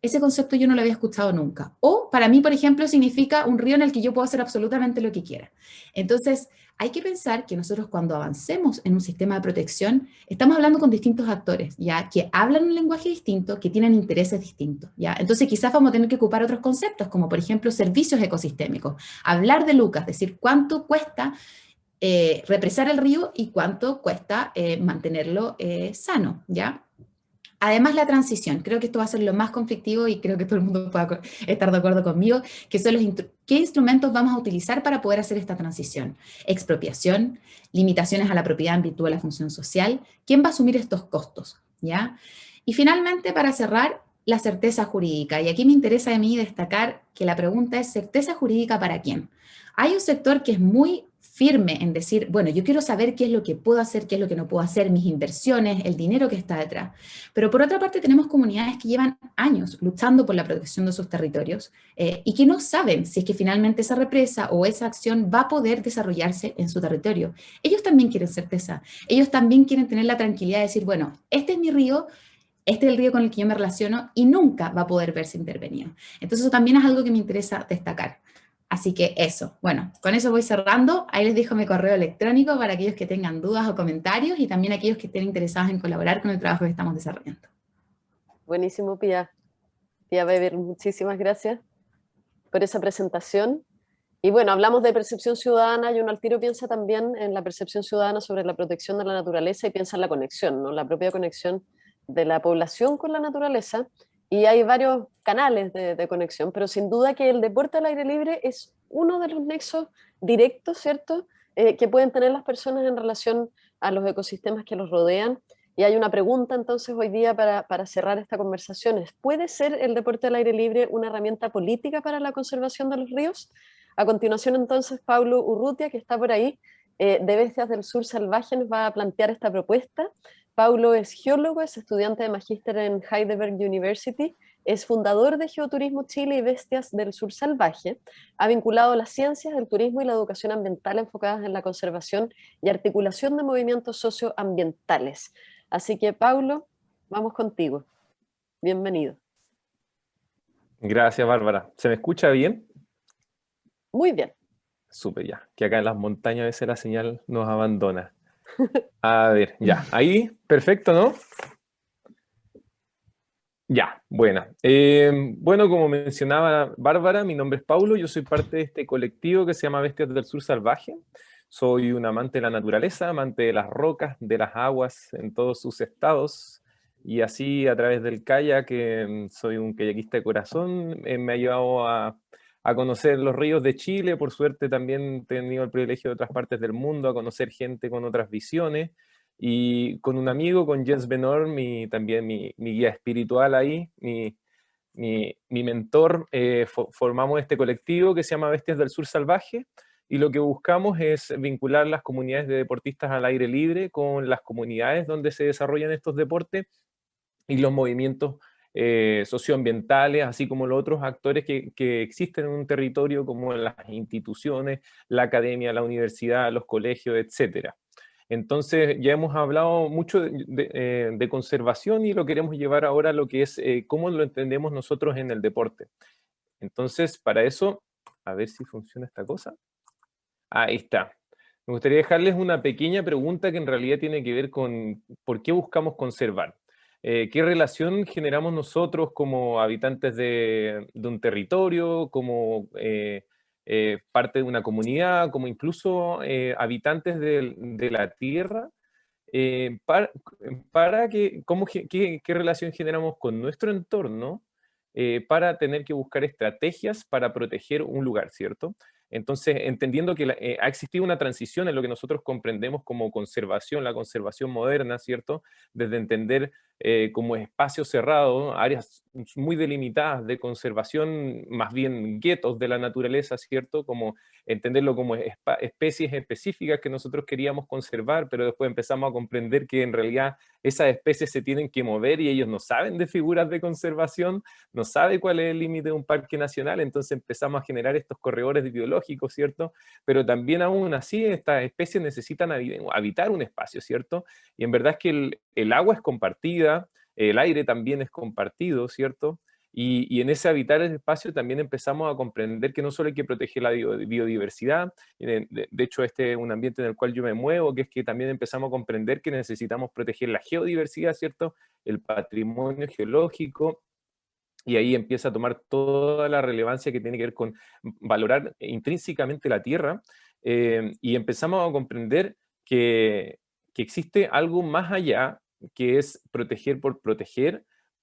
ese concepto yo no lo había escuchado nunca. O para mí, por ejemplo, significa un río en el que yo puedo hacer absolutamente lo que quiera. Entonces, hay que pensar que nosotros cuando avancemos en un sistema de protección, estamos hablando con distintos actores, ¿ya? Que hablan un lenguaje distinto, que tienen intereses distintos, ¿ya? Entonces, quizás vamos a tener que ocupar otros conceptos, como por ejemplo servicios ecosistémicos. Hablar de Lucas, decir cuánto cuesta represar el río y cuánto cuesta mantenerlo sano, ¿ya? Además, la transición, creo que esto va a ser lo más conflictivo y creo que todo el mundo pueda estar de acuerdo conmigo, que son qué instrumentos vamos a utilizar para poder hacer esta transición. Expropiación, limitaciones a la propiedad en virtud de la función social, ¿quién va a asumir estos costos? ¿Ya? Y finalmente, para cerrar, la certeza jurídica. Y aquí me interesa a mí destacar que la pregunta es, ¿certeza jurídica para quién? Hay un sector que es muy firme en decir, bueno, yo quiero saber qué es lo que puedo hacer, qué es lo que no puedo hacer, mis inversiones, el dinero que está detrás. Pero por otra parte tenemos comunidades que llevan años luchando por la protección de sus territorios y que no saben si es que finalmente esa represa o esa acción va a poder desarrollarse en su territorio. Ellos también quieren certeza, ellos también quieren tener la tranquilidad de decir, bueno, este es mi río, este es el río con el que yo me relaciono y nunca va a poder verse intervenido. Entonces eso también es algo que me interesa destacar. Así que eso, bueno, con eso voy cerrando. Ahí les dejo mi correo electrónico para aquellos que tengan dudas o comentarios y también aquellos que estén interesados en colaborar con el trabajo que estamos desarrollando. Buenísimo, Pía. Pía Weber, muchísimas gracias por esa presentación. Y bueno, hablamos de percepción ciudadana y uno al tiro piensa también en la percepción ciudadana sobre la protección de la naturaleza y piensa en la conexión, ¿no? La propia conexión de la población con la naturaleza. Y hay varios canales de conexión, pero sin duda que el deporte al aire libre es uno de los nexos directos, ¿cierto?, que pueden tener las personas en relación a los ecosistemas que los rodean. Y hay una pregunta entonces hoy día para cerrar esta conversación. ¿Puede ser el deporte al aire libre una herramienta política para la conservación de los ríos? A continuación entonces Paulo Urrutia, que está por ahí, de Bestias del Sur Salvaje, nos va a plantear esta propuesta. Paulo es geólogo, es estudiante de magíster en Heidelberg University, es fundador de Geoturismo Chile y Bestias del Sur Salvaje, ha vinculado las ciencias, el turismo y la educación ambiental enfocadas en la conservación y articulación de movimientos socioambientales. Así que, Paulo, vamos contigo. Bienvenido. Gracias, Bárbara. ¿Se me escucha bien? Muy bien. Súper, ya. Que acá en las montañas a veces la señal nos abandona. A ver, ya. Ahí, perfecto, ¿no? Ya, bueno. Bueno, como mencionaba Bárbara, mi nombre es Paulo, yo soy parte de este colectivo que se llama Bestias del Sur Salvaje. Soy un amante de la naturaleza, amante de las rocas, de las aguas en todos sus estados. Y así a través del kayak, soy un kayakista de corazón, me ha llevado a conocer los ríos de Chile. Por suerte también he tenido el privilegio de otras partes del mundo, a conocer gente con otras visiones. Y con un amigo, con Jens Benor, también mi guía espiritual ahí, mi mentor, formamos este colectivo que se llama Bestias del Sur Salvaje, y lo que buscamos es vincular las comunidades de deportistas al aire libre con las comunidades donde se desarrollan estos deportes y los movimientos socioambientales, así como los otros actores que existen en un territorio, como las instituciones, la academia, la universidad, los colegios, etcétera. Entonces ya hemos hablado mucho de conservación y lo queremos llevar ahora a lo que es cómo lo entendemos nosotros en el deporte. Entonces, para eso, a ver si funciona esta cosa. Ahí está. Me gustaría dejarles una pequeña pregunta que en realidad tiene que ver con por qué buscamos conservar. ¿Qué relación generamos nosotros como habitantes de un territorio, como parte de una comunidad, como incluso habitantes de la tierra, para que, qué relación generamos con nuestro entorno para tener que buscar estrategias para proteger un lugar, ¿cierto? Entonces, entendiendo que ha existido una transición en lo que nosotros comprendemos como conservación, la conservación moderna, ¿cierto? Desde entender como espacio cerrado, áreas muy delimitadas de conservación, más bien guetos de la naturaleza, ¿cierto? Como entenderlo como especies específicas que nosotros queríamos conservar, pero después empezamos a comprender que en realidad esas especies se tienen que mover y ellos no saben de figuras de conservación, no saben cuál es el límite de un parque nacional, entonces empezamos a generar estos corredores biológicos, ¿cierto? Pero también aún así estas especies necesitan habitar un espacio, ¿cierto? Y en verdad es que el agua es compartida, el aire también es compartido, ¿cierto? Y en ese habitar el espacio también empezamos a comprender que no solo hay que proteger la biodiversidad, de hecho este es un ambiente en el cual yo me muevo, que es que también empezamos a comprender que necesitamos proteger la geodiversidad, ¿cierto? El patrimonio geológico, y ahí empieza a tomar toda la relevancia que tiene que ver con valorar intrínsecamente la tierra, y empezamos a comprender que existe algo más allá, que es proteger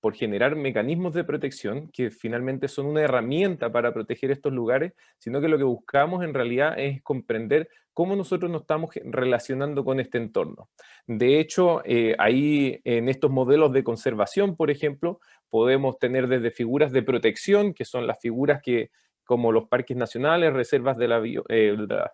por generar mecanismos de protección, que finalmente son una herramienta para proteger estos lugares, sino que lo que buscamos en realidad es comprender cómo nosotros nos estamos relacionando con este entorno. De hecho, ahí en estos modelos de conservación, por ejemplo, podemos tener desde figuras de protección, que son las figuras que, como los parques nacionales, reservas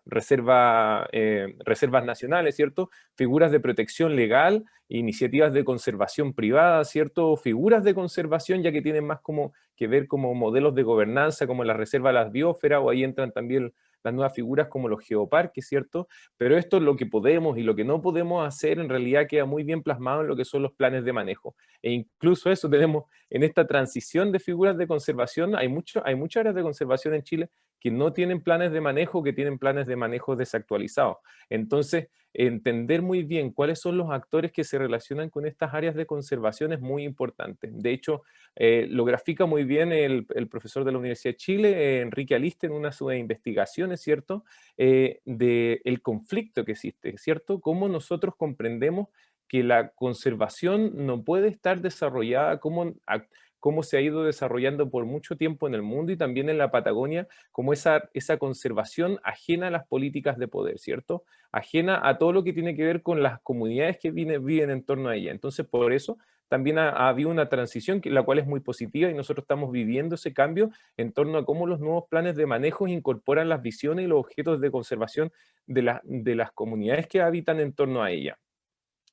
reservas nacionales, ¿cierto? Figuras de protección legal, iniciativas de conservación privada, ¿cierto? Figuras de conservación, ya que tienen más como que ver como modelos de gobernanza, como la reserva de las biosferas, o ahí entran también las nuevas figuras como los geoparques, ¿cierto? Pero esto es lo que podemos y lo que no podemos hacer en realidad queda muy bien plasmado en lo que son los planes de manejo. E incluso eso tenemos en esta transición de figuras de conservación, hay muchas áreas de conservación en Chile que no tienen planes de manejo, que tienen planes de manejo desactualizados. Entonces, entender muy bien cuáles son los actores que se relacionan con estas áreas de conservación es muy importante. De hecho, lo grafica muy bien el profesor de la Universidad de Chile, Enrique Aliste, en una de sus investigaciones, ¿cierto? Del conflicto que existe, ¿cierto? Cómo nosotros comprendemos que la conservación no puede estar desarrollada como se ha ido desarrollando por mucho tiempo en el mundo y también en la Patagonia, como esa conservación ajena a las políticas de poder, ¿cierto? Ajena a todo lo que tiene que ver con las comunidades que viven en torno a ella. Entonces, por eso también ha habido una transición, la cual es muy positiva y nosotros estamos viviendo ese cambio en torno a cómo los nuevos planes de manejo incorporan las visiones y los objetos de conservación de las comunidades que habitan en torno a ella.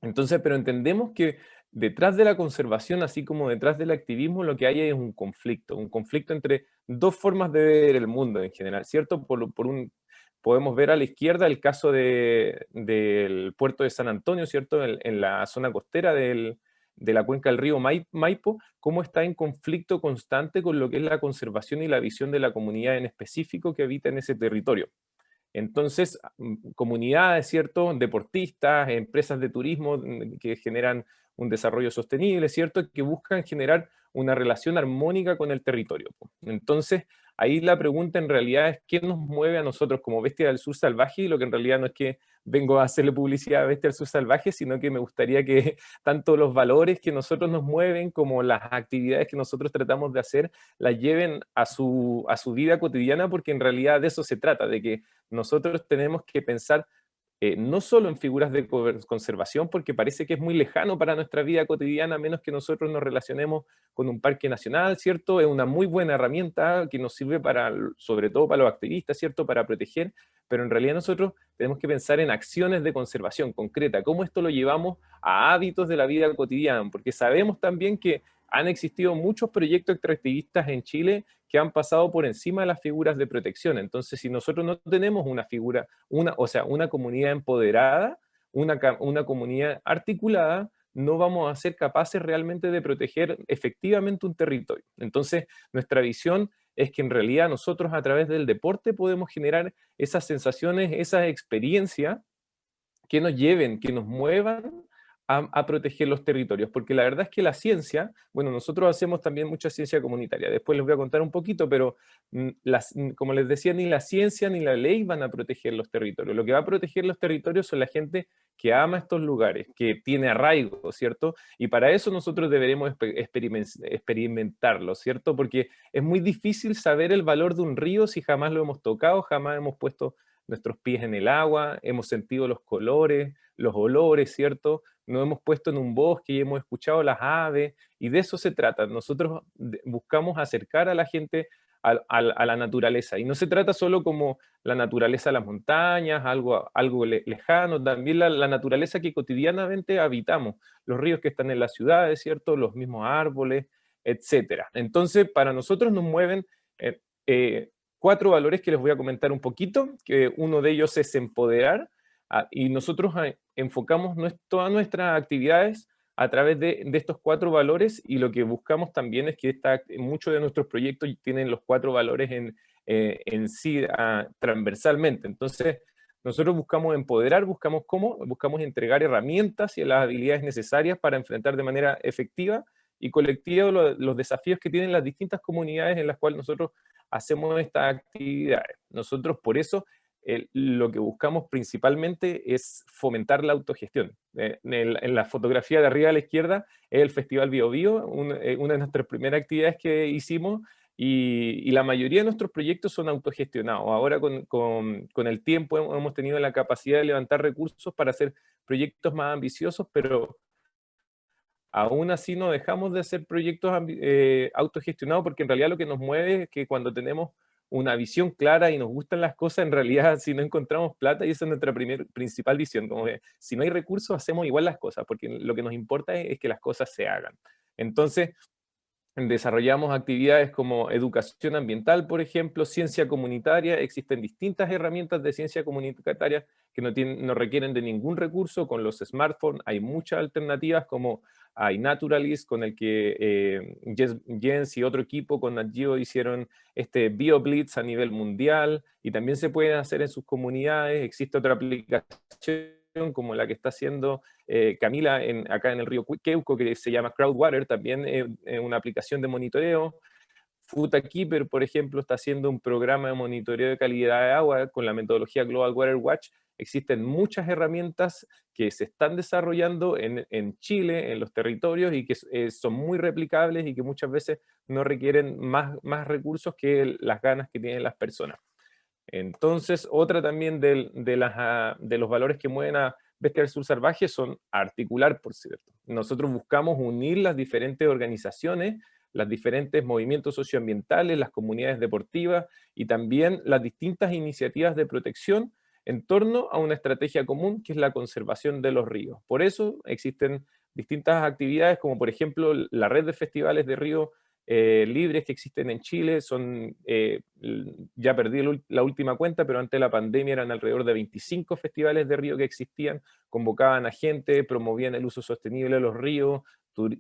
Entonces, pero entendemos que detrás de la conservación, así como detrás del activismo, lo que hay es un conflicto entre dos formas de ver el mundo en general, ¿cierto? Podemos ver a la izquierda el caso del puerto de San Antonio, ¿cierto? En la zona costera de la cuenca del río Maipo, cómo está en conflicto constante con lo que es la conservación y la visión de la comunidad en específico que habita en ese territorio. Entonces, comunidades, ¿cierto? Deportistas, empresas de turismo que generan un desarrollo sostenible, ¿cierto? Que buscan generar una relación armónica con el territorio. Entonces, ahí la pregunta en realidad es qué nos mueve a nosotros como Bestia del Sur Salvaje, y lo que en realidad no es que vengo a hacerle publicidad a Bestia del Sur Salvaje, sino que me gustaría que tanto los valores que nosotros nos mueven como las actividades que nosotros tratamos de hacer las lleven a su vida cotidiana, porque en realidad de eso se trata, de que nosotros tenemos que pensar no solo en figuras de conservación, porque parece que es muy lejano para nuestra vida cotidiana, a menos que nosotros nos relacionemos con un parque nacional, ¿cierto? Es una muy buena herramienta que nos sirve sobre todo para los activistas, ¿cierto? Para proteger, pero en realidad nosotros tenemos que pensar en acciones de conservación concreta, cómo esto lo llevamos a hábitos de la vida cotidiana, porque sabemos también que han existido muchos proyectos extractivistas en Chile que han pasado por encima de las figuras de protección. Entonces, si nosotros no tenemos una figura, una comunidad empoderada, una comunidad articulada, no vamos a ser capaces realmente de proteger efectivamente un territorio. Entonces, nuestra visión es que en realidad nosotros a través del deporte podemos generar esas sensaciones, esas experiencias que nos lleven, que nos muevan a proteger los territorios, porque la verdad es que la ciencia, bueno, nosotros hacemos también mucha ciencia comunitaria, después les voy a contar un poquito, pero como les decía, ni la ciencia ni la ley van a proteger los territorios. Lo que va a proteger los territorios son la gente que ama estos lugares, que tiene arraigo, ¿cierto? Y para eso nosotros deberemos experimentarlo, ¿cierto? Porque es muy difícil saber el valor de un río si jamás lo hemos tocado, jamás hemos puesto nuestros pies en el agua, hemos sentido los colores, los olores, ¿cierto? Nos hemos puesto en un bosque y hemos escuchado las aves, y de eso se trata. Nosotros buscamos acercar a la gente a la naturaleza, y no se trata solo como la naturaleza de las montañas, algo lejano, también la naturaleza que cotidianamente habitamos, los ríos que están en las ciudades, ¿cierto? Los mismos árboles, etcétera. Entonces, para nosotros nos mueven 4 valores que les voy a comentar un poquito, que uno de ellos es empoderar, y nosotros enfocamos todas nuestras actividades a través de estos 4 valores, y lo que buscamos también es que muchos de nuestros proyectos tienen los 4 valores en sí transversalmente. Entonces, nosotros buscamos empoderar, buscamos entregar herramientas y las habilidades necesarias para enfrentar de manera efectiva y colectiva los desafíos que tienen las distintas comunidades en las cuales nosotros hacemos estas actividades. Nosotros por eso lo que buscamos principalmente es fomentar la autogestión. En la fotografía de arriba a la izquierda es el Festival Bio Bio, una de nuestras primeras actividades que hicimos, y la mayoría de nuestros proyectos son autogestionados. Ahora con el tiempo hemos tenido la capacidad de levantar recursos para hacer proyectos más ambiciosos, pero aún así no dejamos de hacer proyectos autogestionados, porque en realidad lo que nos mueve es que cuando tenemos una visión clara y nos gustan las cosas, en realidad si no encontramos plata, y esa es nuestra principal visión, como que si no hay recursos hacemos igual las cosas, porque lo que nos importa es que las cosas se hagan. Entonces, desarrollamos actividades como educación ambiental, por ejemplo, ciencia comunitaria. Existen distintas herramientas de ciencia comunitaria que no requieren de ningún recurso. Con los smartphones hay muchas alternativas, como iNaturalist, con el que Jens y otro equipo con Nat Geo hicieron este BioBlitz a nivel mundial, y también se pueden hacer en sus comunidades. Existe otra aplicación como la que está haciendo Camila acá en el río Queuco, que se llama Crowdwater, también una aplicación de monitoreo. FutaKeeper, por ejemplo, está haciendo un programa de monitoreo de calidad de agua con la metodología Global Water Watch. Existen muchas herramientas que se están desarrollando en Chile, en los territorios, y que son muy replicables y que muchas veces no requieren más recursos que las ganas que tienen las personas. Entonces, otra también de los valores que mueven a Bestia del Sur Salvaje son articular, por cierto. Nosotros buscamos unir las diferentes organizaciones, los diferentes movimientos socioambientales, las comunidades deportivas y también las distintas iniciativas de protección en torno a una estrategia común, que es la conservación de los ríos. Por eso existen distintas actividades, como por ejemplo la red de festivales de río libres que existen en Chile. Ya perdí la última cuenta, pero antes de la pandemia eran alrededor de 25 festivales de río que existían, convocaban a gente, promovían el uso sostenible de los ríos,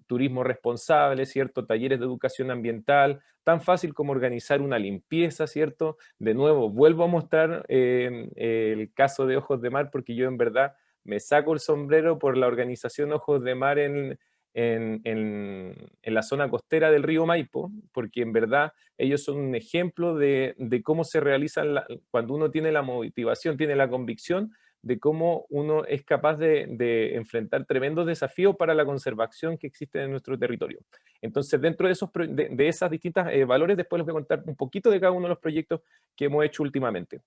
turismo responsable, ¿cierto? Talleres de educación ambiental, tan fácil como organizar una limpieza, ¿cierto? De nuevo, vuelvo a mostrar el caso de Ojos de Mar, porque yo en verdad me saco el sombrero por la organización Ojos de Mar en la zona costera del río Maipo, porque en verdad ellos son un ejemplo de cómo se realizan, cuando uno tiene la motivación, tiene la convicción de cómo uno es capaz de enfrentar tremendos desafíos para la conservación que existe en nuestro territorio. Entonces, dentro de esas distintas valores, después les voy a contar un poquito de cada uno de los proyectos que hemos hecho últimamente.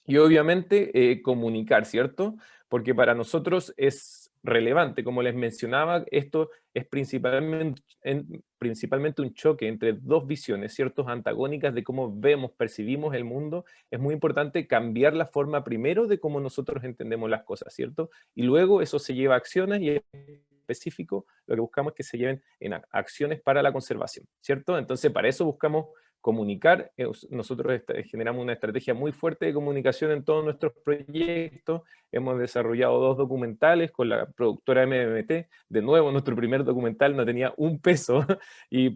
Y obviamente comunicar, ¿cierto? Porque para nosotros es relevante. Como les mencionaba, esto es principalmente un choque entre dos visiones, ¿cierto? Antagónicas de cómo percibimos el mundo. Es muy importante cambiar la forma primero de cómo nosotros entendemos las cosas, ¿cierto? Y luego eso se lleva a acciones, y en específico lo que buscamos es que se lleven en acciones para la conservación, ¿cierto? Entonces, para eso buscamos comunicar. Nosotros generamos una estrategia muy fuerte de comunicación en todos nuestros proyectos. Hemos desarrollado 2 documentales con la productora MMT. De nuevo, nuestro primer documental no tenía un peso y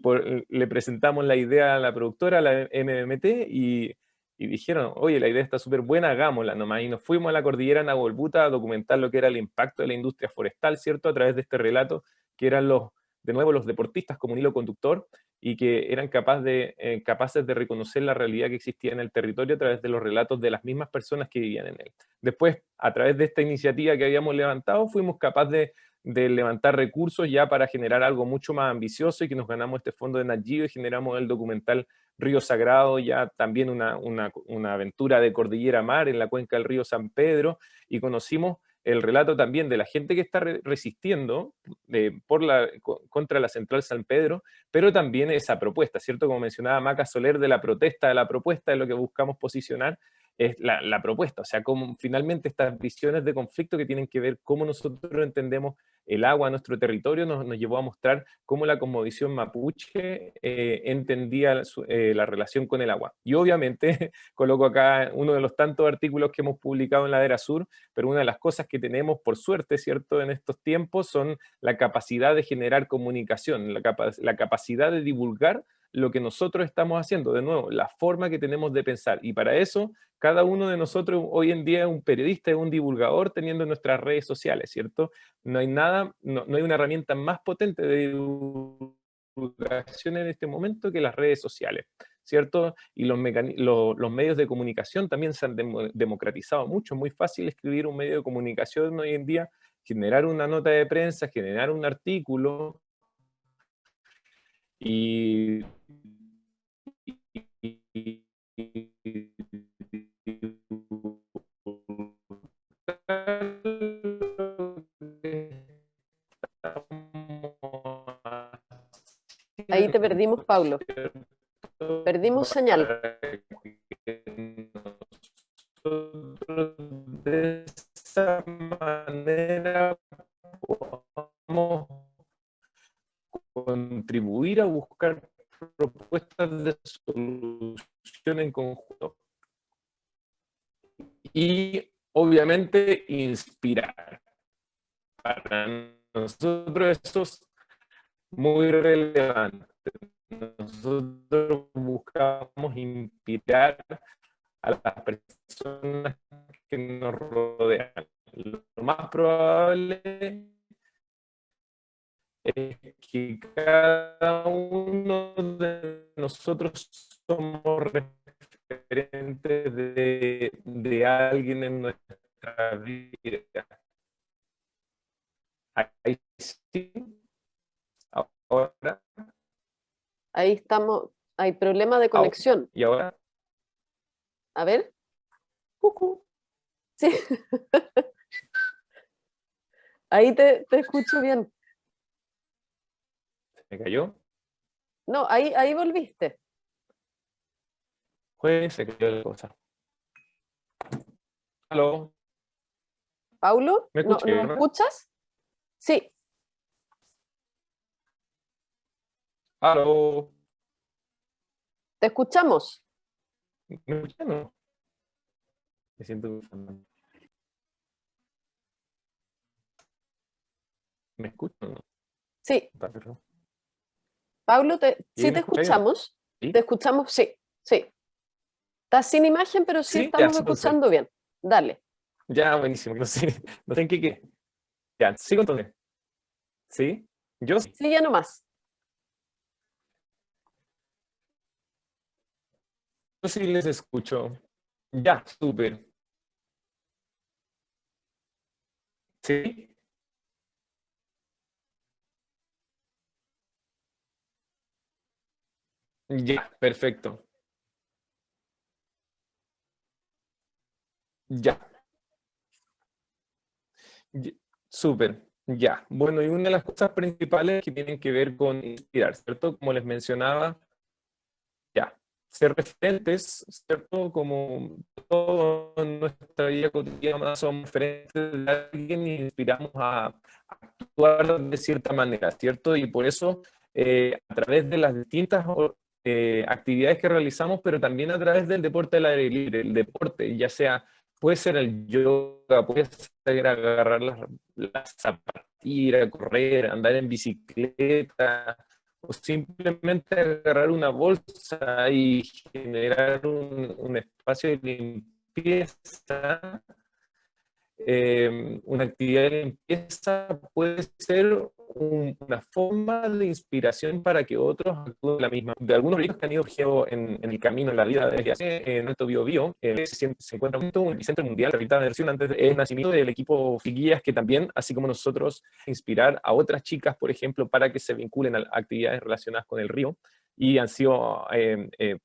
le presentamos la idea a la productora, a la MMT, y y dijeron, oye, la idea está súper buena, hagámosla nomás. Y nos fuimos a la cordillera Nahuelbuta a documentar lo que era el impacto de la industria forestal, ¿cierto? A través de este relato, que eran de nuevo, los deportistas como un hilo conductor, y que eran capaces de reconocer la realidad que existía en el territorio a través de los relatos de las mismas personas que vivían en él. Después, a través de esta iniciativa que habíamos levantado, fuimos capaces de levantar recursos ya para generar algo mucho más ambicioso, y que nos ganamos este fondo de Nat Geo y generamos el documental Río Sagrado, ya también una aventura de cordillera mar en la cuenca del río San Pedro, y conocimos el relato también de la gente que está resistiendo contra la central San Pedro, pero también esa propuesta, ¿cierto? Como mencionaba Maca Soler, de la protesta, de la propuesta, de lo que buscamos posicionar, es la propuesta, o sea, cómo finalmente estas visiones de conflicto que tienen que ver cómo nosotros entendemos el agua en nuestro territorio nos llevó a mostrar cómo la cosmovisión mapuche entendía la relación con el agua. Y obviamente coloco acá uno de los tantos artículos que hemos publicado en Ladera Sur, pero una de las cosas que tenemos, por suerte, ¿cierto?, en estos tiempos, son la capacidad de generar comunicación, la capacidad de divulgar lo que nosotros estamos haciendo, de nuevo, la forma que tenemos de pensar. Y para eso, cada uno de nosotros hoy en día es un periodista, es un divulgador teniendo nuestras redes sociales, ¿cierto? No hay nada, no hay una herramienta más potente de divulgación en este momento que las redes sociales, ¿cierto? Y los medios de comunicación también se han democratizado mucho. Es muy fácil escribir un medio de comunicación hoy en día, generar una nota de prensa, generar un artículo, y Ahí te perdimos, Paulo. Perdimos señal. De esa manera podamos contribuir a buscar propuestas de solución en conjunto. Y obviamente inspirar. Para nosotros eso es muy relevante. Nosotros buscamos inspirar a las personas que nos rodean. Lo más probable es que cada uno de nosotros somos referentes de alguien en nuestra vida. Ahí sí, ahora. Ahí estamos. Hay problema de conexión. ¿Y ahora? A ver. Sí. Ahí te escucho bien. ¿Se me cayó? No, ahí volviste. Pues se cayó la cosa. ¿Aló? ¿Paulo? ¿Me ¿No, escuché, ¿nos no? escuchas? Sí. ¿Aló? Te escuchamos. ¿Me escuchan o no? Me siento... ¿Me escuchan o no? Sí. Perdón. Paulo, ¿Y sí me te escucháis o no? escuchamos. ¿Sí? Te escuchamos, sí, sí. Estás sin imagen, pero sí ¿Sí? Ya, estamos sí, entonces. escuchando bien. Dale. Ya, buenísimo. No sé, no sé en qué. Ya, sigo entonces. ¿Sí? Yo sí. Sí, ya nomás. Yo sí les escucho. Ya, súper. ¿Sí? Ya, perfecto. Ya. Súper. Ya. Bueno, y una de las cosas principales que tienen que ver con inspirar, ¿cierto? Como les mencionaba, ya, ser referentes, ¿cierto? Como todo en nuestra vida cotidiana somos referentes de alguien y inspiramos a actuar de cierta manera, ¿cierto? Y por eso, a través de las distintas actividades que realizamos, pero también a través del deporte al aire libre, el deporte, ya sea, puede ser el yoga, puede ser agarrar las zapatillas, ir a correr, andar en bicicleta, o simplemente agarrar una bolsa y generar un espacio de limpieza, una actividad de limpieza puede ser una forma de inspiración para que otros actúen de la misma. De algunos proyectos que han ido surgiendo en el camino, en la vida, desde hace en Alto Biobío, se encuentra un epicentro mundial de rehabilitación antes del nacimiento del equipo Figuillas, que también, así como nosotros, inspirar a otras chicas, por ejemplo, para que se vinculen a actividades relacionadas con el río, y han sido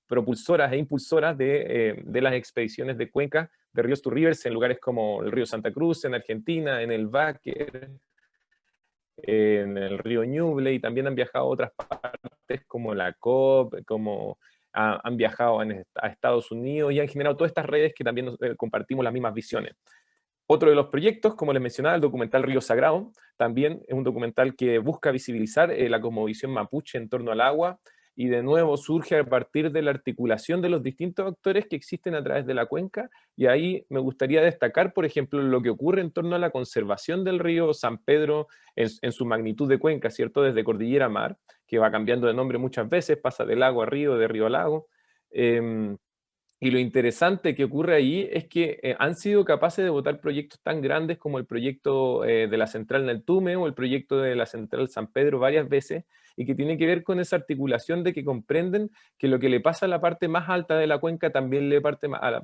propulsoras e impulsoras de las expediciones de cuenca de Ríos to Rivers en lugares como el río Santa Cruz en Argentina, en el Báquer, en el río Ñuble, y también han viajado a otras partes como la COP, como han viajado a Estados Unidos y han generado todas estas redes que también compartimos las mismas visiones. Otro de los proyectos, como les mencionaba, el documental Río Sagrado, también es un documental que busca visibilizar la cosmovisión mapuche en torno al agua, y de nuevo surge a partir de la articulación de los distintos actores que existen a través de la cuenca, y ahí me gustaría destacar, por ejemplo, lo que ocurre en torno a la conservación del río San Pedro en su magnitud de cuenca, ¿cierto? Desde cordillera a mar, que va cambiando de nombre muchas veces, pasa de lago a río, de río a lago. Y lo interesante que ocurre ahí es que han sido capaces de votar proyectos tan grandes como el proyecto de la central Neltume o el proyecto de la central San Pedro varias veces, y que tiene que ver con esa articulación de que comprenden que lo que le pasa a la parte más alta de la cuenca también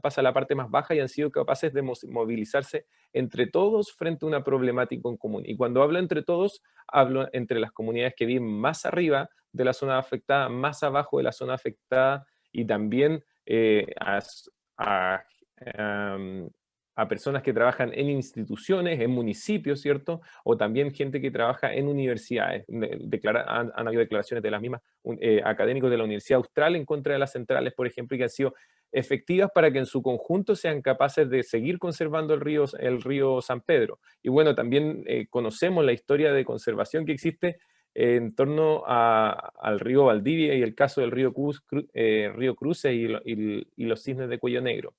pasa a la parte más baja, y han sido capaces de movilizarse entre todos frente a una problemática en común. Y cuando hablo entre todos, hablo entre las comunidades que viven más arriba de la zona afectada, más abajo de la zona afectada, y también a personas que trabajan en instituciones, en municipios, ¿cierto? O también gente que trabaja en universidades. Han habido declaraciones de las mismas académicos de la Universidad Austral en contra de las centrales, por ejemplo, y que han sido efectivas para que en su conjunto sean capaces de seguir conservando el río San Pedro. Y bueno, también conocemos la historia de conservación que existe en torno al río Valdivia y el caso del río Cruce y los cisnes de cuello negro.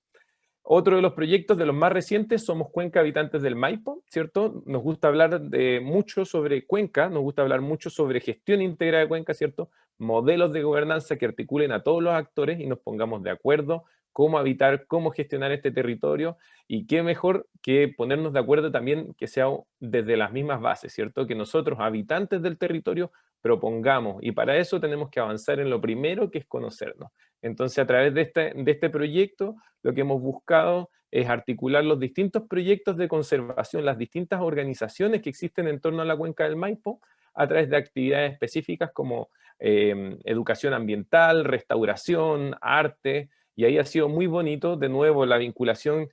Otro de los proyectos de los más recientes, somos Cuenca Habitantes del Maipo, ¿cierto? Nos gusta hablar mucho sobre Cuenca, nos gusta hablar mucho sobre gestión íntegra de Cuenca, ¿cierto? Modelos de gobernanza que articulen a todos los actores y nos pongamos de acuerdo cómo habitar, cómo gestionar este territorio, y qué mejor que ponernos de acuerdo también que sea desde las mismas bases, ¿cierto? Que nosotros, habitantes del territorio, propongamos, y para eso tenemos que avanzar en lo primero, que es conocernos. Entonces, a través de este proyecto, lo que hemos buscado es articular los distintos proyectos de conservación, las distintas organizaciones que existen en torno a la cuenca del Maipo, a través de actividades específicas como educación ambiental, restauración, arte, y ahí ha sido muy bonito, de nuevo, la vinculación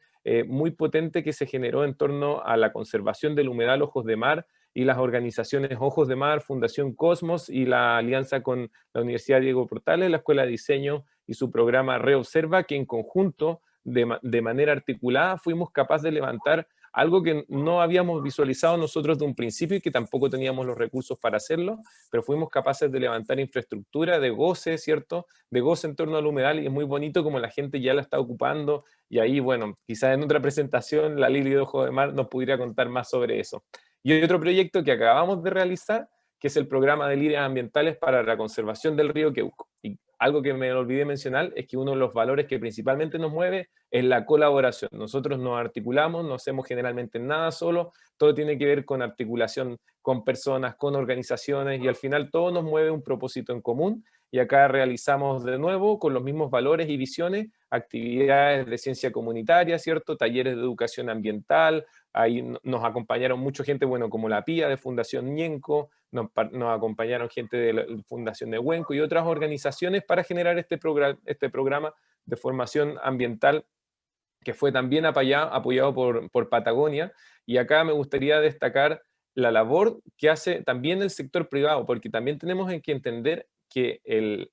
muy potente que se generó en torno a la conservación del humedal Ojos de Mar, y las organizaciones Ojos de Mar, Fundación Cosmos y la alianza con la Universidad Diego Portales, la Escuela de Diseño y su programa Reobserva, que en conjunto, de manera articulada, fuimos capaces de levantar algo que no habíamos visualizado nosotros de un principio y que tampoco teníamos los recursos para hacerlo, pero fuimos capaces de levantar infraestructura de goce, ¿cierto? De goce en torno al humedal, y es muy bonito como la gente ya la está ocupando, y ahí, bueno, quizás en otra presentación la Lili de Ojo de Mar nos pudiera contar más sobre eso. Y hay otro proyecto que acabamos de realizar, que es el programa de líderes ambientales para la conservación del río Queuco. Y algo que me olvidé mencionar es que uno de los valores que principalmente nos mueve es la colaboración. Nosotros nos articulamos, no hacemos generalmente nada solo, todo tiene que ver con articulación con personas, con organizaciones, y al final todo nos mueve un propósito en común, y acá realizamos de nuevo, con los mismos valores y visiones, actividades de ciencia comunitaria, ¿cierto? Talleres de educación ambiental. Ahí nos acompañaron mucha gente, bueno, como la PIA de Fundación Ñenco, nos acompañaron gente de la Fundación de Huenco y otras organizaciones para generar este programa de formación ambiental, que fue también apoyado por Patagonia. Y acá me gustaría destacar la labor que hace también el sector privado, porque también tenemos que entender que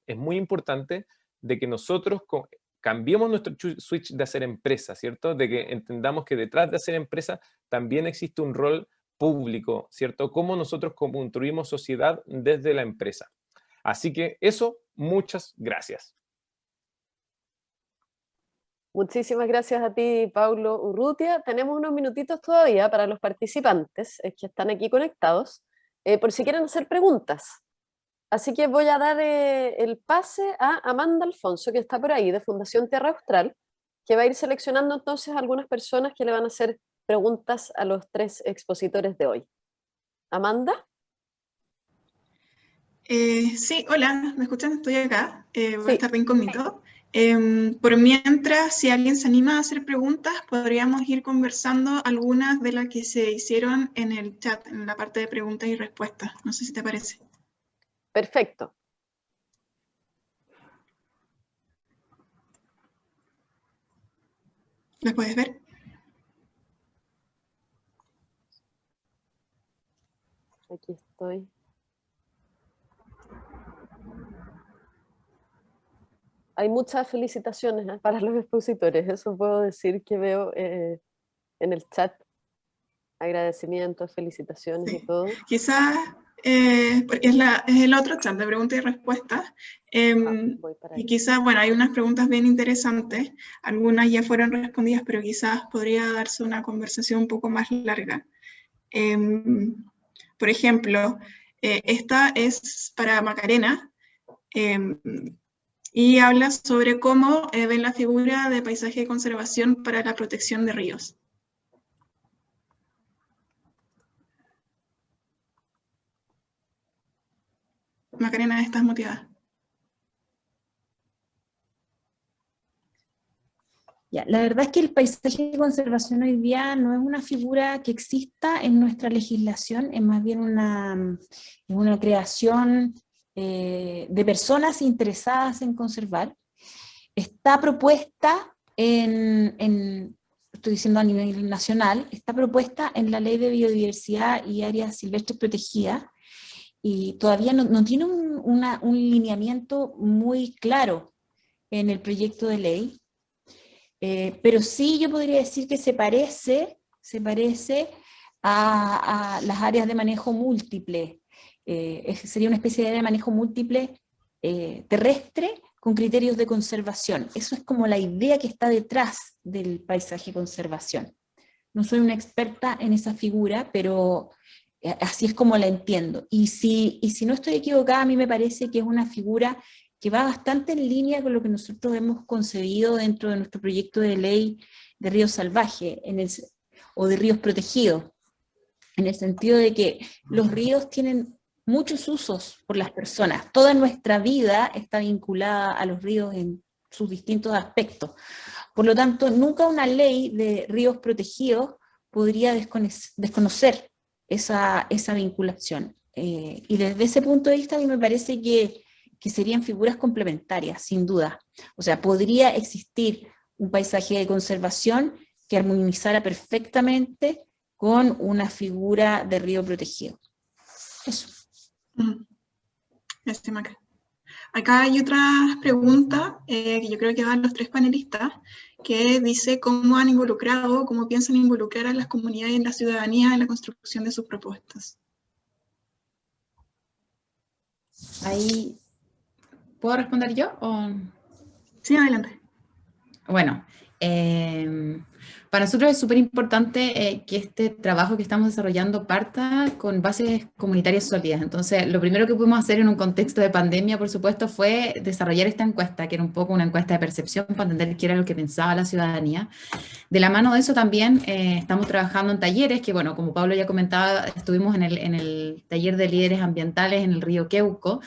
es muy importante de que nosotros cambiemos nuestro switch de hacer empresa, ¿cierto? De que entendamos que detrás de hacer empresa también existe un rol público, ¿cierto? Cómo nosotros construimos sociedad desde la empresa. Así que eso, muchas gracias. Muchísimas gracias a ti, Paulo Urrutia. Tenemos unos minutitos todavía para los participantes que están aquí conectados, por si quieren hacer preguntas. Así que voy a dar el pase a Amanda Alfonso, que está por ahí, de Fundación Tierra Austral, que va a ir seleccionando entonces algunas personas que le van a hacer preguntas a los 3 expositores de hoy. Amanda. Sí, hola, ¿me escuchan? Estoy acá, voy Sí. a estar de incógnito. Por mientras, si alguien se anima a hacer preguntas, podríamos ir conversando algunas de las que se hicieron en el chat, en la parte de preguntas y respuestas. No sé si te parece. Perfecto. ¿Las puedes ver? Aquí estoy. Hay muchas felicitaciones para los expositores, eso puedo decir que veo en el chat. Agradecimientos, felicitaciones y Sí. todo. Quizás, porque es el otro chat de preguntas y respuestas, Voy para y ahí. quizás, bueno, hay unas preguntas bien interesantes, algunas ya fueron respondidas, pero quizás podría darse una conversación un poco más larga. Por ejemplo, esta es para Macarena, y habla sobre cómo ven la figura de paisaje de conservación para la protección de ríos. Macarena, ¿estás motivada? Ya, la verdad es que el paisaje de conservación hoy día no es una figura que exista en nuestra legislación, es más bien una creación de personas interesadas en conservar. Está propuesta estoy diciendo a nivel nacional, está propuesta en la Ley de Biodiversidad y Áreas Silvestres Protegidas, y todavía no tiene un lineamiento muy claro en el proyecto de ley. Pero sí yo podría decir que se parece a las áreas de manejo múltiple. Sería una especie de área de manejo múltiple terrestre con criterios de conservación. Eso es como la idea que está detrás del paisaje conservación. No soy una experta en esa figura, pero así es como la entiendo. Y si no estoy equivocada, a mí me parece que es una figura que va bastante en línea con lo que nosotros hemos concebido dentro de nuestro proyecto de ley de ríos salvajes o de ríos protegidos, en el sentido de que los ríos tienen muchos usos por las personas. Toda nuestra vida está vinculada a los ríos en sus distintos aspectos. Por lo tanto, nunca una ley de ríos protegidos podría desconocer esa vinculación. Y desde ese punto de vista, a mí me parece que serían figuras complementarias, sin duda. O sea, podría existir un paisaje de conservación que armonizara perfectamente con una figura de río protegido. Eso. Este, Maca. Acá hay otra pregunta que yo creo que van los 3 panelistas, que dice cómo han involucrado, cómo piensan involucrar a las comunidades y la ciudadanía en la construcción de sus propuestas. Ahí, ¿puedo responder yo? Sí, adelante. Bueno, para nosotros es súper importante que este trabajo que estamos desarrollando parta con bases comunitarias sólidas. Entonces, lo primero que pudimos hacer en un contexto de pandemia, por supuesto, fue desarrollar esta encuesta, que era un poco una encuesta de percepción para entender qué era lo que pensaba la ciudadanía. De la mano de eso también estamos trabajando en talleres, que bueno, como Pablo ya comentaba, estuvimos en el taller de líderes ambientales en el río Queuco.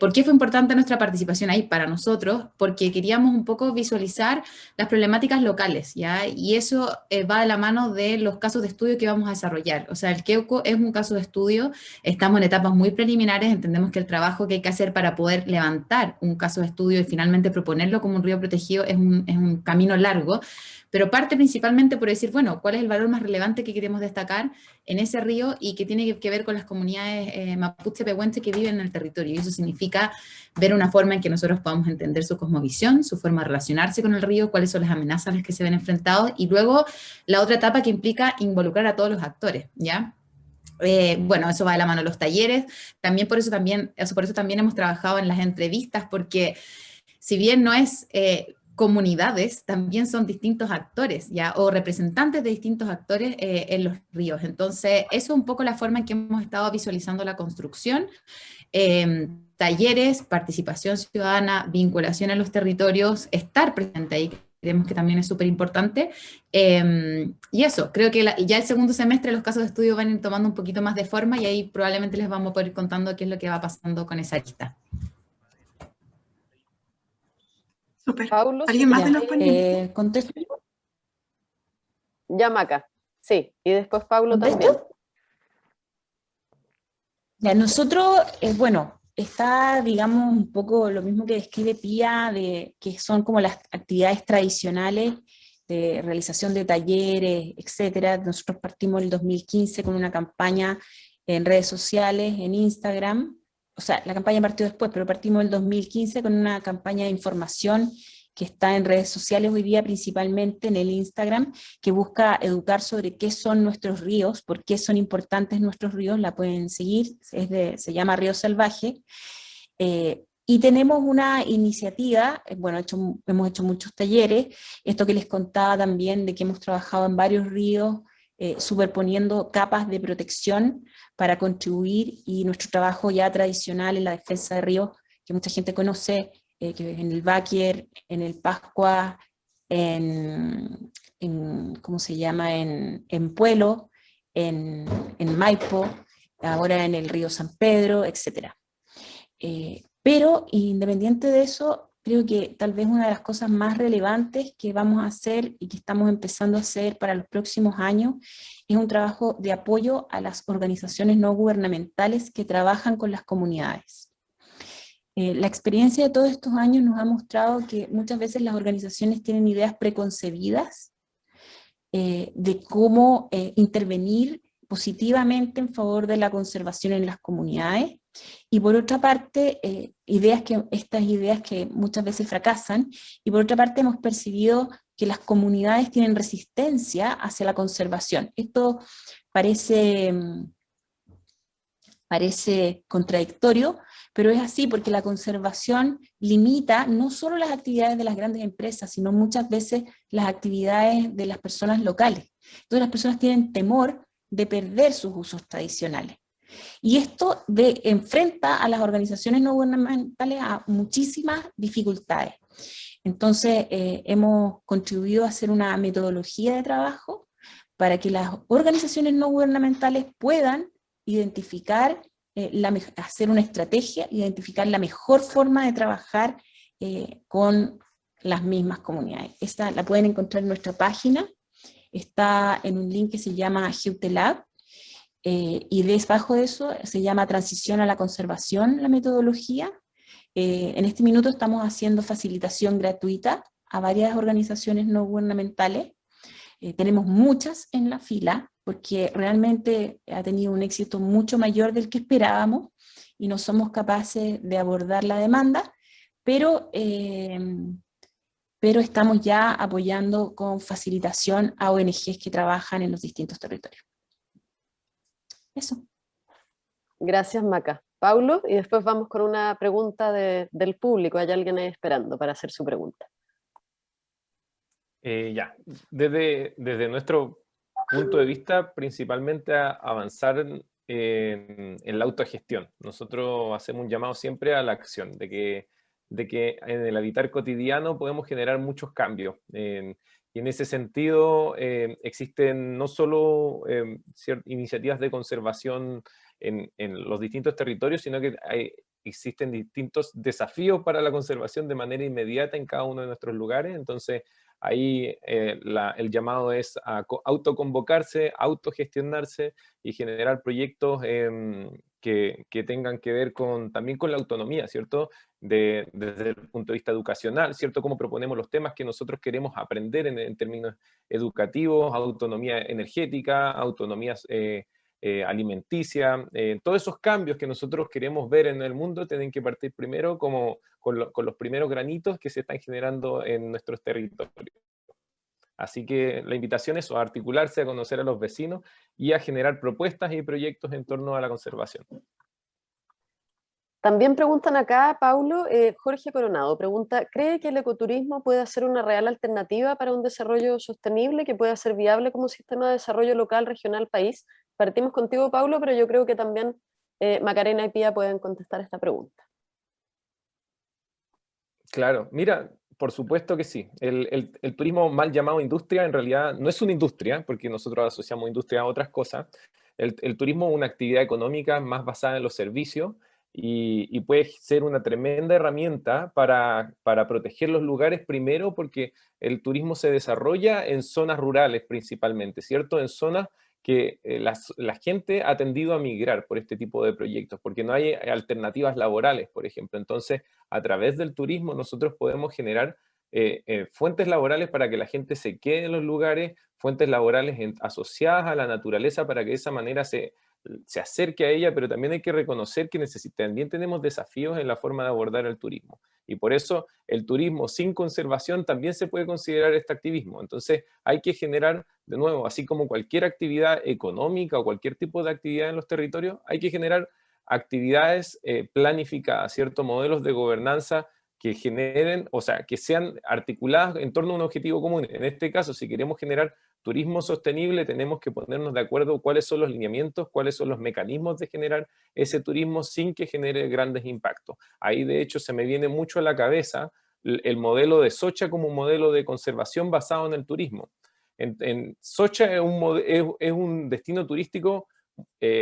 ¿Por qué fue importante nuestra participación ahí para nosotros? Porque queríamos un poco visualizar las problemáticas locales, ¿ya? Y eso va de la mano de los casos de estudio que vamos a desarrollar. O sea, el Queuco es un caso de estudio, estamos en etapas muy preliminares, entendemos que el trabajo que hay que hacer para poder levantar un caso de estudio y finalmente proponerlo como un río protegido es un camino largo, pero parte principalmente por decir, bueno, ¿cuál es el valor más relevante que queremos destacar en ese río y que tiene que ver con las comunidades mapuche pehuenche que viven en el territorio? Y eso significa ver una forma en que nosotros podamos entender su cosmovisión, su forma de relacionarse con el río, cuáles son las amenazas a las que se ven enfrentados, y luego la otra etapa que implica involucrar a todos los actores, ¿ya? Bueno, eso va de la mano de los talleres, también por eso también hemos trabajado en las entrevistas, porque si bien no es comunidades también son distintos actores, ¿ya? O representantes de distintos actores en los ríos. Entonces, eso es un poco la forma en que hemos estado visualizando la construcción. Talleres, participación ciudadana, vinculación a los territorios, estar presente ahí, creemos que también es súper importante. Y eso, creo que ya el segundo semestre los casos de estudio van a ir tomando un poquito más de forma y ahí probablemente les vamos a poder ir contando qué es lo que va pasando con esa lista. Súper. Paulo, ¿Alguien más de los Ya, panelistas? ¿contesto? Ya, Maca. Sí, y después Paulo ¿Contesto? también. Ya, nosotros, bueno, está, digamos, un poco lo mismo que describe Pía, de que son como las actividades tradicionales de realización de talleres, etcétera. Nosotros partimos el 2015 con una campaña en redes sociales, en Instagram. O sea, la campaña partió después, pero partimos el 2015 con una campaña de información que está en redes sociales hoy día, principalmente en el Instagram, que busca educar sobre qué son nuestros ríos, por qué son importantes nuestros ríos. La pueden seguir, se llama Río Salvaje. Y tenemos una iniciativa, bueno, hemos hecho muchos talleres, esto que les contaba también de que hemos trabajado en varios ríos, superponiendo capas de protección para contribuir, y nuestro trabajo ya tradicional en la defensa de ríos, que mucha gente conoce, que en el Báquer, en el Pascua, ¿cómo se llama? En Puelo, en Maipo, ahora en el río San Pedro, etc. Pero independiente de eso, creo que tal vez una de las cosas más relevantes que vamos a hacer y que estamos empezando a hacer para los próximos años es un trabajo de apoyo a las organizaciones no gubernamentales que trabajan con las comunidades. La experiencia de todos estos años nos ha mostrado que muchas veces las organizaciones tienen ideas preconcebidas de cómo intervenir positivamente en favor de la conservación en las comunidades, y por otra parte, estas ideas que muchas veces fracasan, y por otra parte hemos percibido que las comunidades tienen resistencia hacia la conservación. Esto parece contradictorio, pero es así porque la conservación limita no solo las actividades de las grandes empresas, sino muchas veces las actividades de las personas locales. Entonces las personas tienen temor de perder sus usos tradicionales. Y esto enfrenta a las organizaciones no gubernamentales a muchísimas dificultades. Entonces hemos contribuido a hacer una metodología de trabajo para que las organizaciones no gubernamentales puedan identificar, hacer una estrategia, identificar la mejor forma de trabajar con las mismas comunidades. Esta la pueden encontrar en nuestra página, está en un link que se llama GeoTelab, y debajo de eso se llama Transición a la Conservación, la metodología. En este minuto estamos haciendo facilitación gratuita a varias organizaciones no gubernamentales. Tenemos muchas en la fila, porque realmente ha tenido un éxito mucho mayor del que esperábamos y no somos capaces de abordar la demanda, pero estamos ya apoyando con facilitación a ONGs que trabajan en los distintos territorios. Eso. Gracias, Maca. Paulo, y después vamos con una pregunta del público. Hay alguien ahí esperando para hacer su pregunta. Ya, desde nuestro punto de vista, principalmente a avanzar en la autogestión. Nosotros hacemos un llamado siempre a la acción, de que en el habitar cotidiano podemos generar muchos cambios. Y en ese sentido existen no solo iniciativas de conservación en los distintos territorios, sino que existen distintos desafíos para la conservación de manera inmediata en cada uno de nuestros lugares. Entonces, ahí el llamado es a autoconvocarse, autogestionarse y generar proyectos que tengan que ver también con la autonomía, ¿cierto? Desde el punto de vista educacional, ¿cierto? Cómo proponemos los temas que nosotros queremos aprender en términos educativos, autonomía energética, autonomía alimenticia, todos esos cambios que nosotros queremos ver en el mundo tienen que partir primero con los primeros granitos que se están generando en nuestros territorios. Así que la invitación es a articularse, a conocer a los vecinos y a generar propuestas y proyectos en torno a la conservación. También preguntan acá, Paulo, Jorge Coronado, pregunta, ¿cree que el ecoturismo puede ser una real alternativa para un desarrollo sostenible que pueda ser viable como sistema de desarrollo local, regional, país? Partimos contigo, Paulo, pero yo creo que también Macarena y Pía pueden contestar esta pregunta. Claro, mira, por supuesto que sí. El turismo mal llamado industria en realidad no es una industria, porque nosotros asociamos industria a otras cosas. El turismo es una actividad económica más basada en los servicios y puede ser una tremenda herramienta para proteger los lugares primero, porque el turismo se desarrolla en zonas rurales principalmente, ¿cierto? En zonas que la gente ha tendido a migrar por este tipo de proyectos, porque no hay alternativas laborales, por ejemplo. Entonces, a través del turismo nosotros podemos generar fuentes laborales para que la gente se quede en los lugares, fuentes laborales asociadas a la naturaleza para que de esa manera se acerque a ella, pero también hay que reconocer que también tenemos desafíos en la forma de abordar el turismo. Y por eso el turismo sin conservación también se puede considerar extractivismo. Entonces hay que generar, de nuevo, así como cualquier actividad económica o cualquier tipo de actividad en los territorios, hay que generar actividades planificadas, ¿cierto? Modelos de gobernanza que generen, o sea, que sean articuladas en torno a un objetivo común. En este caso, si queremos generar turismo sostenible, tenemos que ponernos de acuerdo cuáles son los lineamientos, cuáles son los mecanismos de generar ese turismo sin que genere grandes impactos. Ahí, de hecho, se me viene mucho a la cabeza el modelo de Socha como un modelo de conservación basado en el turismo. Socha es un destino turístico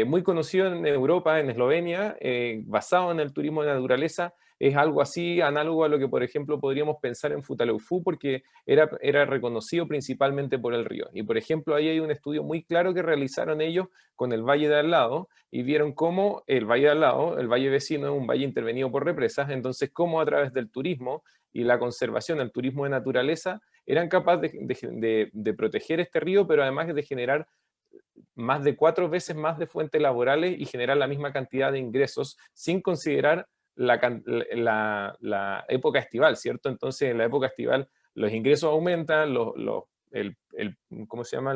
muy conocido en Europa, en Eslovenia, basado en el turismo de naturaleza. Es algo así análogo a lo que, por ejemplo, podríamos pensar en Futaleufú, porque era reconocido principalmente por el río. Y, por ejemplo, ahí hay un estudio muy claro que realizaron ellos con el valle de al lado, y vieron cómo el valle de al lado, el valle vecino, es un valle intervenido por represas, entonces cómo a través del turismo y la conservación, el turismo de naturaleza, eran capaces de proteger este río, pero además de generar más de 4 veces más de fuentes laborales y generar la misma cantidad de ingresos sin considerar la época estival, ¿cierto? Entonces, en la época estival los ingresos aumentan, ¿cómo se llama?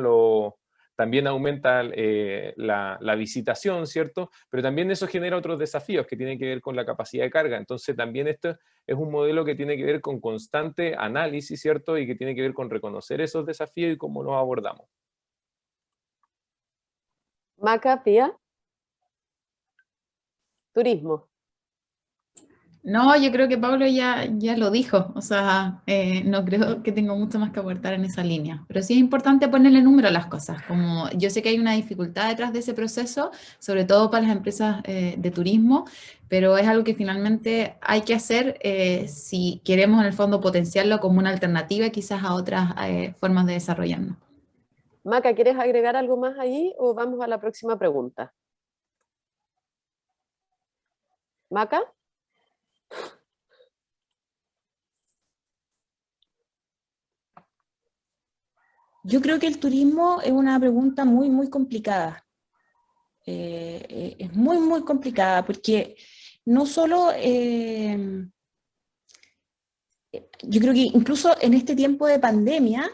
También aumenta la visitación, ¿cierto? Pero también eso genera otros desafíos que tienen que ver con la capacidad de carga. Entonces, también esto es un modelo que tiene que ver con constante análisis, ¿cierto? Y que tiene que ver con reconocer esos desafíos y cómo los abordamos. Maca, Pía. Turismo. No, yo creo que Pablo ya lo dijo, o sea, no creo que tenga mucho más que aportar en esa línea, pero sí es importante ponerle número a las cosas, como yo sé que hay una dificultad detrás de ese proceso, sobre todo para las empresas de turismo, pero es algo que finalmente hay que hacer si queremos en el fondo potenciarlo como una alternativa quizás a otras formas de desarrollarnos. Maca, ¿quieres agregar algo más ahí o vamos a la próxima pregunta? Maca. Yo creo que el turismo es una pregunta muy, muy complicada. Es muy, muy complicada porque no solo, yo creo que incluso en este tiempo de pandemia,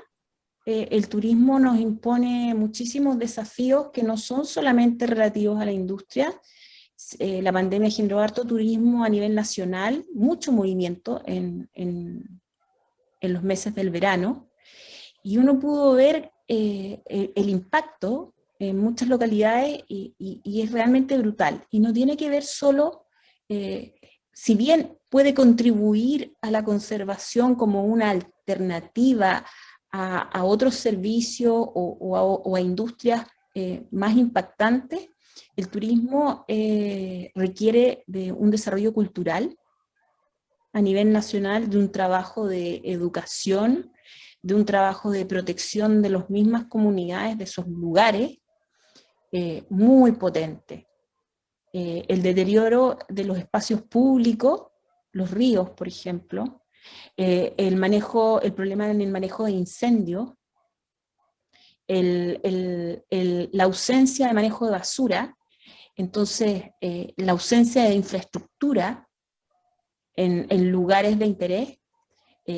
el turismo nos impone muchísimos desafíos que no son solamente relativos a la industria. La pandemia generó harto turismo a nivel nacional, mucho movimiento en los meses del verano, y uno pudo ver el impacto en muchas localidades y es realmente brutal. Y no tiene que ver solo, si bien puede contribuir a la conservación como una alternativa a otros servicios o a industrias más impactantes, el turismo requiere de un desarrollo cultural a nivel nacional, de un trabajo de educación, de un trabajo de protección de las mismas comunidades, de esos lugares, muy potente. El deterioro de los espacios públicos, los ríos, por ejemplo, el problema en el manejo de incendios, la ausencia de manejo de basura, entonces la ausencia de infraestructura en lugares de interés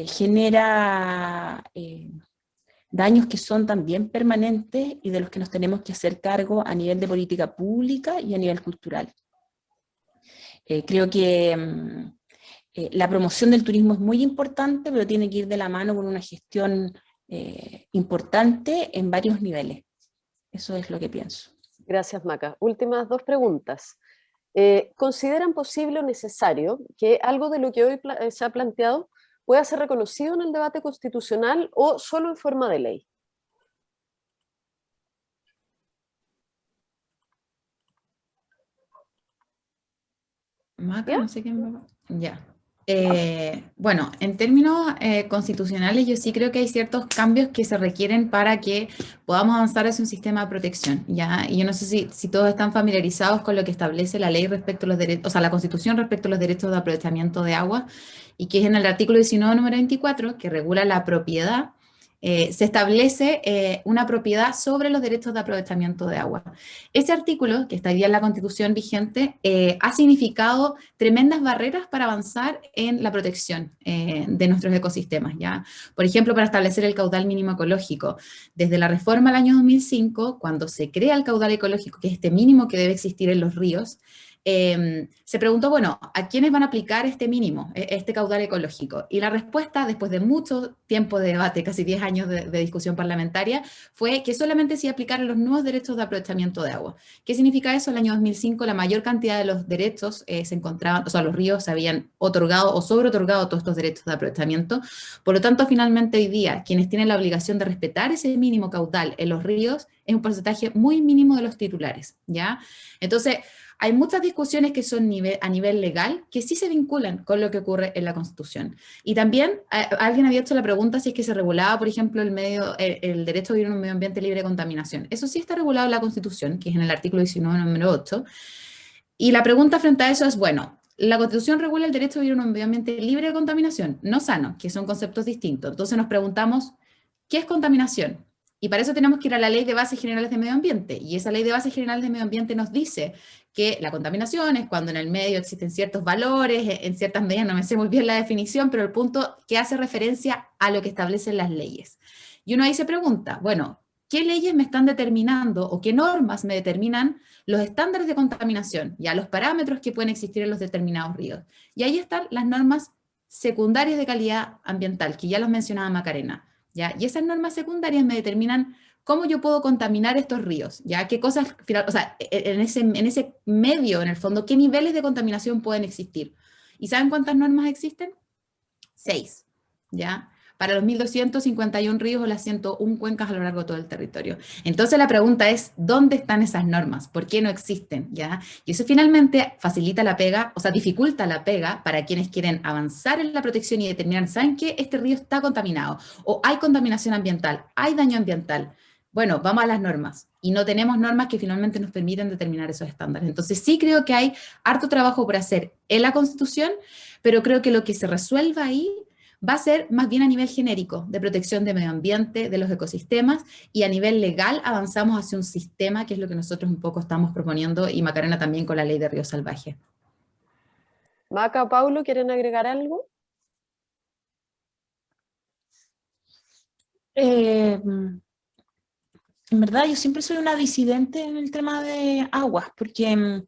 genera daños que son también permanentes y de los que nos tenemos que hacer cargo a nivel de política pública y a nivel cultural. Creo que la promoción del turismo es muy importante, pero tiene que ir de la mano con una gestión importante en varios niveles. Eso es lo que pienso. Gracias, Maca. Últimas dos preguntas. ¿Consideran posible o necesario que algo de lo que hoy se ha planteado pueda ser reconocido en el debate constitucional o solo en forma de ley? Maca, ¿Ya? no sé quién va. Ya. Bueno, en términos constitucionales, yo sí creo que hay ciertos cambios que se requieren para que podamos avanzar hacia un sistema de protección, ¿ya? Y yo no sé si todos están familiarizados con lo que establece la ley respecto a los derechos, o sea, la Constitución respecto a los derechos de aprovechamiento de agua, y que es en el artículo 19, número 24, que regula la propiedad. Se establece una propiedad sobre los derechos de aprovechamiento de agua. Ese artículo, que está hoy día en la Constitución vigente, ha significado tremendas barreras para avanzar en la protección de nuestros ecosistemas, ¿ya? Por ejemplo, para establecer el caudal mínimo ecológico. Desde la reforma del año 2005, cuando se crea el caudal ecológico, que es este mínimo que debe existir en los ríos, se preguntó, bueno, ¿a quiénes van a aplicar este mínimo, este caudal ecológico? Y la respuesta, después de mucho tiempo de debate, casi 10 años de discusión parlamentaria, fue que solamente se iba a aplicar los nuevos derechos de aprovechamiento de agua. ¿Qué significa eso? En el año 2005 la mayor cantidad de los derechos se encontraban, o sea, los ríos se habían otorgado o sobreotorgado todos estos derechos de aprovechamiento. Por lo tanto, finalmente hoy día, quienes tienen la obligación de respetar ese mínimo caudal en los ríos es un porcentaje muy mínimo de los titulares, ¿ya? Entonces, hay muchas discusiones que son a nivel legal que sí se vinculan con lo que ocurre en la Constitución. Y también alguien había hecho la pregunta si es que se regulaba, por ejemplo, el derecho a vivir en un medio ambiente libre de contaminación. Eso sí está regulado en la Constitución, que es en el artículo 19, número 8. Y la pregunta frente a eso es, bueno, la Constitución regula el derecho a vivir en un medio ambiente libre de contaminación, no sano, que son conceptos distintos. Entonces nos preguntamos, ¿qué es contaminación? Y para eso tenemos que ir a la Ley de Bases Generales de Medio Ambiente. Y esa Ley de Bases Generales de Medio Ambiente nos dice que la contaminación es cuando en el medio existen ciertos valores, en ciertas medidas, no me sé muy bien la definición, pero el punto que hace referencia a lo que establecen las leyes. Y uno ahí se pregunta, bueno, ¿qué leyes me están determinando o qué normas me determinan los estándares de contaminación, ya los parámetros que pueden existir en los determinados ríos? Y ahí están las normas secundarias de calidad ambiental, que ya los mencionaba Macarena, ¿ya? Y esas normas secundarias me determinan cómo yo puedo contaminar estos ríos, ¿ya? ¿Qué cosas, o sea, en ese medio, en el fondo, qué niveles de contaminación pueden existir? ¿Y saben cuántas normas existen? 6, ¿ya? Para los 1.251 ríos o las 101 cuencas a lo largo de todo el territorio. Entonces la pregunta es, ¿dónde están esas normas? ¿Por qué no existen? ¿Ya? Y eso finalmente facilita la pega, o sea, dificulta la pega para quienes quieren avanzar en la protección y determinar, ¿saben qué? Este río está contaminado, o hay contaminación ambiental, hay daño ambiental. Bueno, vamos a las normas, y no tenemos normas que finalmente nos permiten determinar esos estándares. Entonces sí creo que hay harto trabajo por hacer en la Constitución, pero creo que lo que se resuelva ahí va a ser más bien a nivel genérico, de protección de medio ambiente, de los ecosistemas, y a nivel legal avanzamos hacia un sistema, que es lo que nosotros un poco estamos proponiendo, y Macarena también con la ley de ríos salvajes. Maca, Paulo, ¿quieren agregar algo? En verdad, yo siempre soy una disidente en el tema de aguas, porque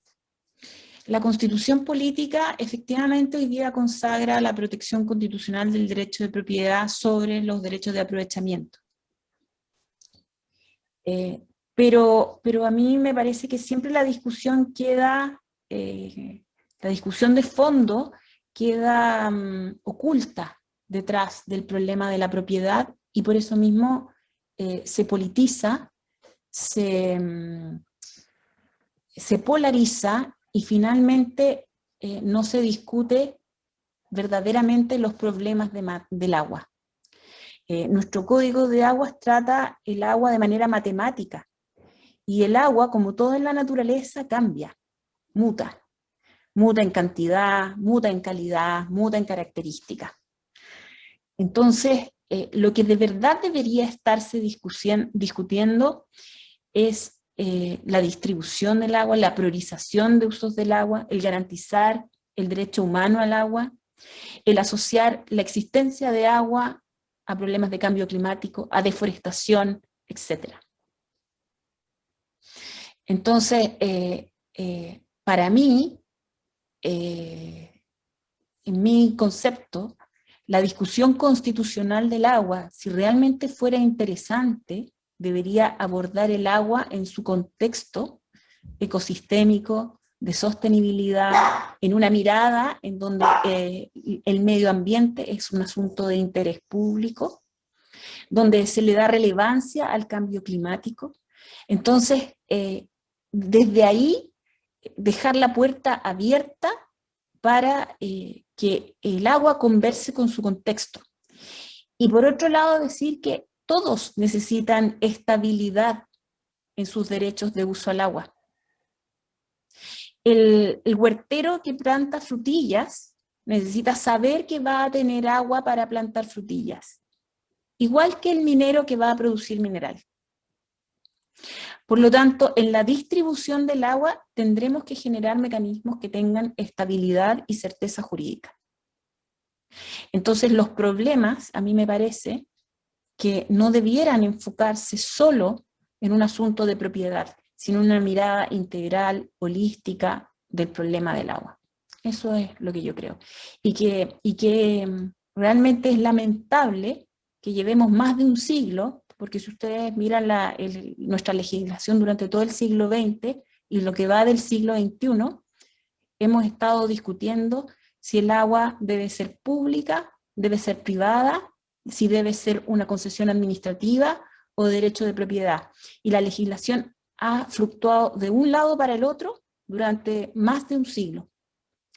la Constitución política efectivamente hoy día consagra la protección constitucional del derecho de propiedad sobre los derechos de aprovechamiento. Pero a mí me parece que siempre la discusión queda, la discusión de fondo queda oculta detrás del problema de la propiedad, y por eso mismo se politiza, se polariza, y finalmente no se discute verdaderamente los problemas del agua. Nuestro Código de Aguas trata el agua de manera matemática, y el agua, como todo en la naturaleza, cambia, muta en cantidad, muta en calidad, muta en características. Entonces, lo que de verdad debería estarse discutiendo es la distribución del agua, la priorización de usos del agua, el garantizar el derecho humano al agua, el asociar la existencia de agua a problemas de cambio climático, a deforestación, etc. Entonces, para mí, en mi concepto, la discusión constitucional del agua, si realmente fuera interesante, debería abordar el agua en su contexto ecosistémico, de sostenibilidad, en una mirada en donde el medio ambiente es un asunto de interés público, donde se le da relevancia al cambio climático. Entonces, desde ahí, dejar la puerta abierta para que el agua converse con su contexto. Y por otro lado, decir que todos necesitan estabilidad en sus derechos de uso al agua. El huertero que planta frutillas necesita saber que va a tener agua para plantar frutillas, igual que el minero que va a producir mineral. Por lo tanto, en la distribución del agua tendremos que generar mecanismos que tengan estabilidad y certeza jurídica. Entonces, los problemas, a mí me parece, que no debieran enfocarse solo en un asunto de propiedad, sino una mirada integral, holística del problema del agua. Eso es lo que yo creo. Y que realmente es lamentable que llevemos más de un siglo, porque si ustedes miran nuestra legislación durante todo el siglo XX y lo que va del siglo XXI, hemos estado discutiendo si el agua debe ser pública, debe ser privada, si debe ser una concesión administrativa o derecho de propiedad. Y la legislación ha fluctuado de un lado para el otro durante más de un siglo,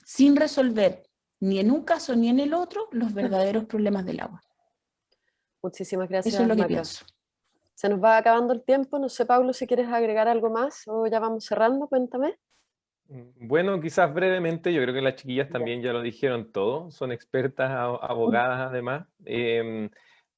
sin resolver ni en un caso ni en el otro los verdaderos problemas del agua. Muchísimas gracias, Eso es lo que Maca. pienso. Se nos va acabando el tiempo. No sé, Pablo, si quieres agregar algo más o ya vamos cerrando, cuéntame. Bueno, quizás brevemente, yo creo que las chiquillas también ya lo dijeron todo, son expertas, abogadas además,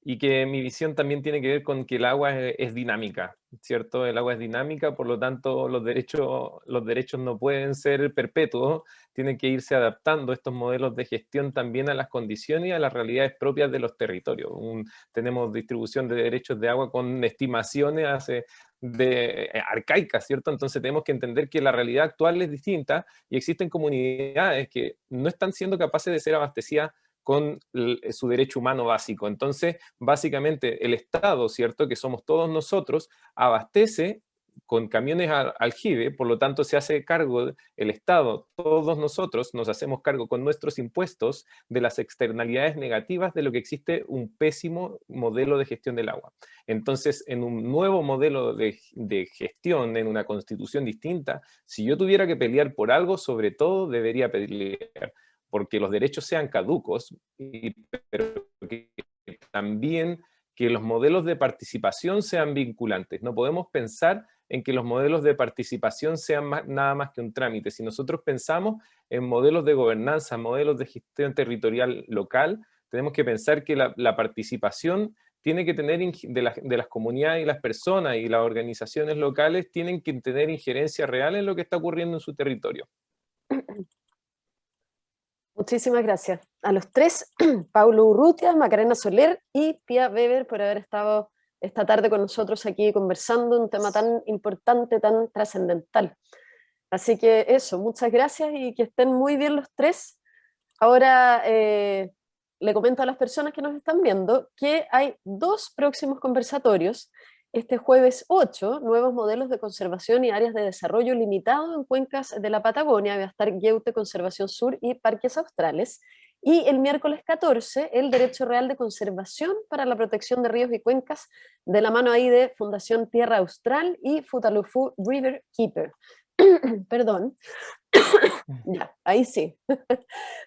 y que mi visión también tiene que ver con que el agua es dinámica, ¿cierto? El agua es dinámica, por lo tanto los derechos no pueden ser perpetuos, tienen que irse adaptando estos modelos de gestión también a las condiciones y a las realidades propias de los territorios. Tenemos distribución de derechos de agua con estimaciones arcaicas, ¿cierto? Entonces tenemos que entender que la realidad actual es distinta y existen comunidades que no están siendo capaces de ser abastecidas con su derecho humano básico. Entonces, básicamente, el Estado, ¿cierto?, que somos todos nosotros, abastece con camiones aljibe, por lo tanto se hace cargo el Estado, todos nosotros nos hacemos cargo con nuestros impuestos de las externalidades negativas de lo que existe un pésimo modelo de gestión del agua. Entonces, en un nuevo modelo de gestión, en una constitución distinta, si yo tuviera que pelear por algo, sobre todo debería pelear porque los derechos sean caducos, pero que también que los modelos de participación sean vinculantes. No podemos pensar en que los modelos de participación sean nada más que un trámite. Si nosotros pensamos en modelos de gobernanza, modelos de gestión territorial local, tenemos que pensar que la participación tiene que tener, de las comunidades y las personas y las organizaciones locales, tienen que tener injerencia real en lo que está ocurriendo en su territorio. Muchísimas gracias a los tres, Paulo Urrutia, Macarena Soler y Pia Weber, por haber estado esta tarde con nosotros aquí conversando un tema tan importante, tan trascendental. Así que eso, muchas gracias y que estén muy bien los tres. Ahora le comento a las personas que nos están viendo que hay 2 próximos conversatorios. Este jueves 8, nuevos modelos de conservación y áreas de desarrollo limitado en cuencas de la Patagonia. Va a estar Gueute Conservación Sur y Parques Australes. Y el miércoles 14, el derecho real de conservación para la protección de ríos y cuencas, de la mano ahí de Fundación Tierra Austral y Futalufú River Keeper. Perdón. Ya, ahí sí.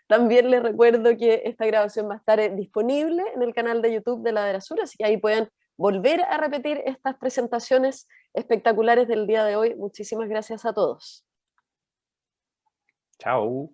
También les recuerdo que esta grabación va a estar disponible en el canal de YouTube de Ladera Sur, así que ahí pueden volver a repetir estas presentaciones espectaculares del día de hoy. Muchísimas gracias a todos. Chao.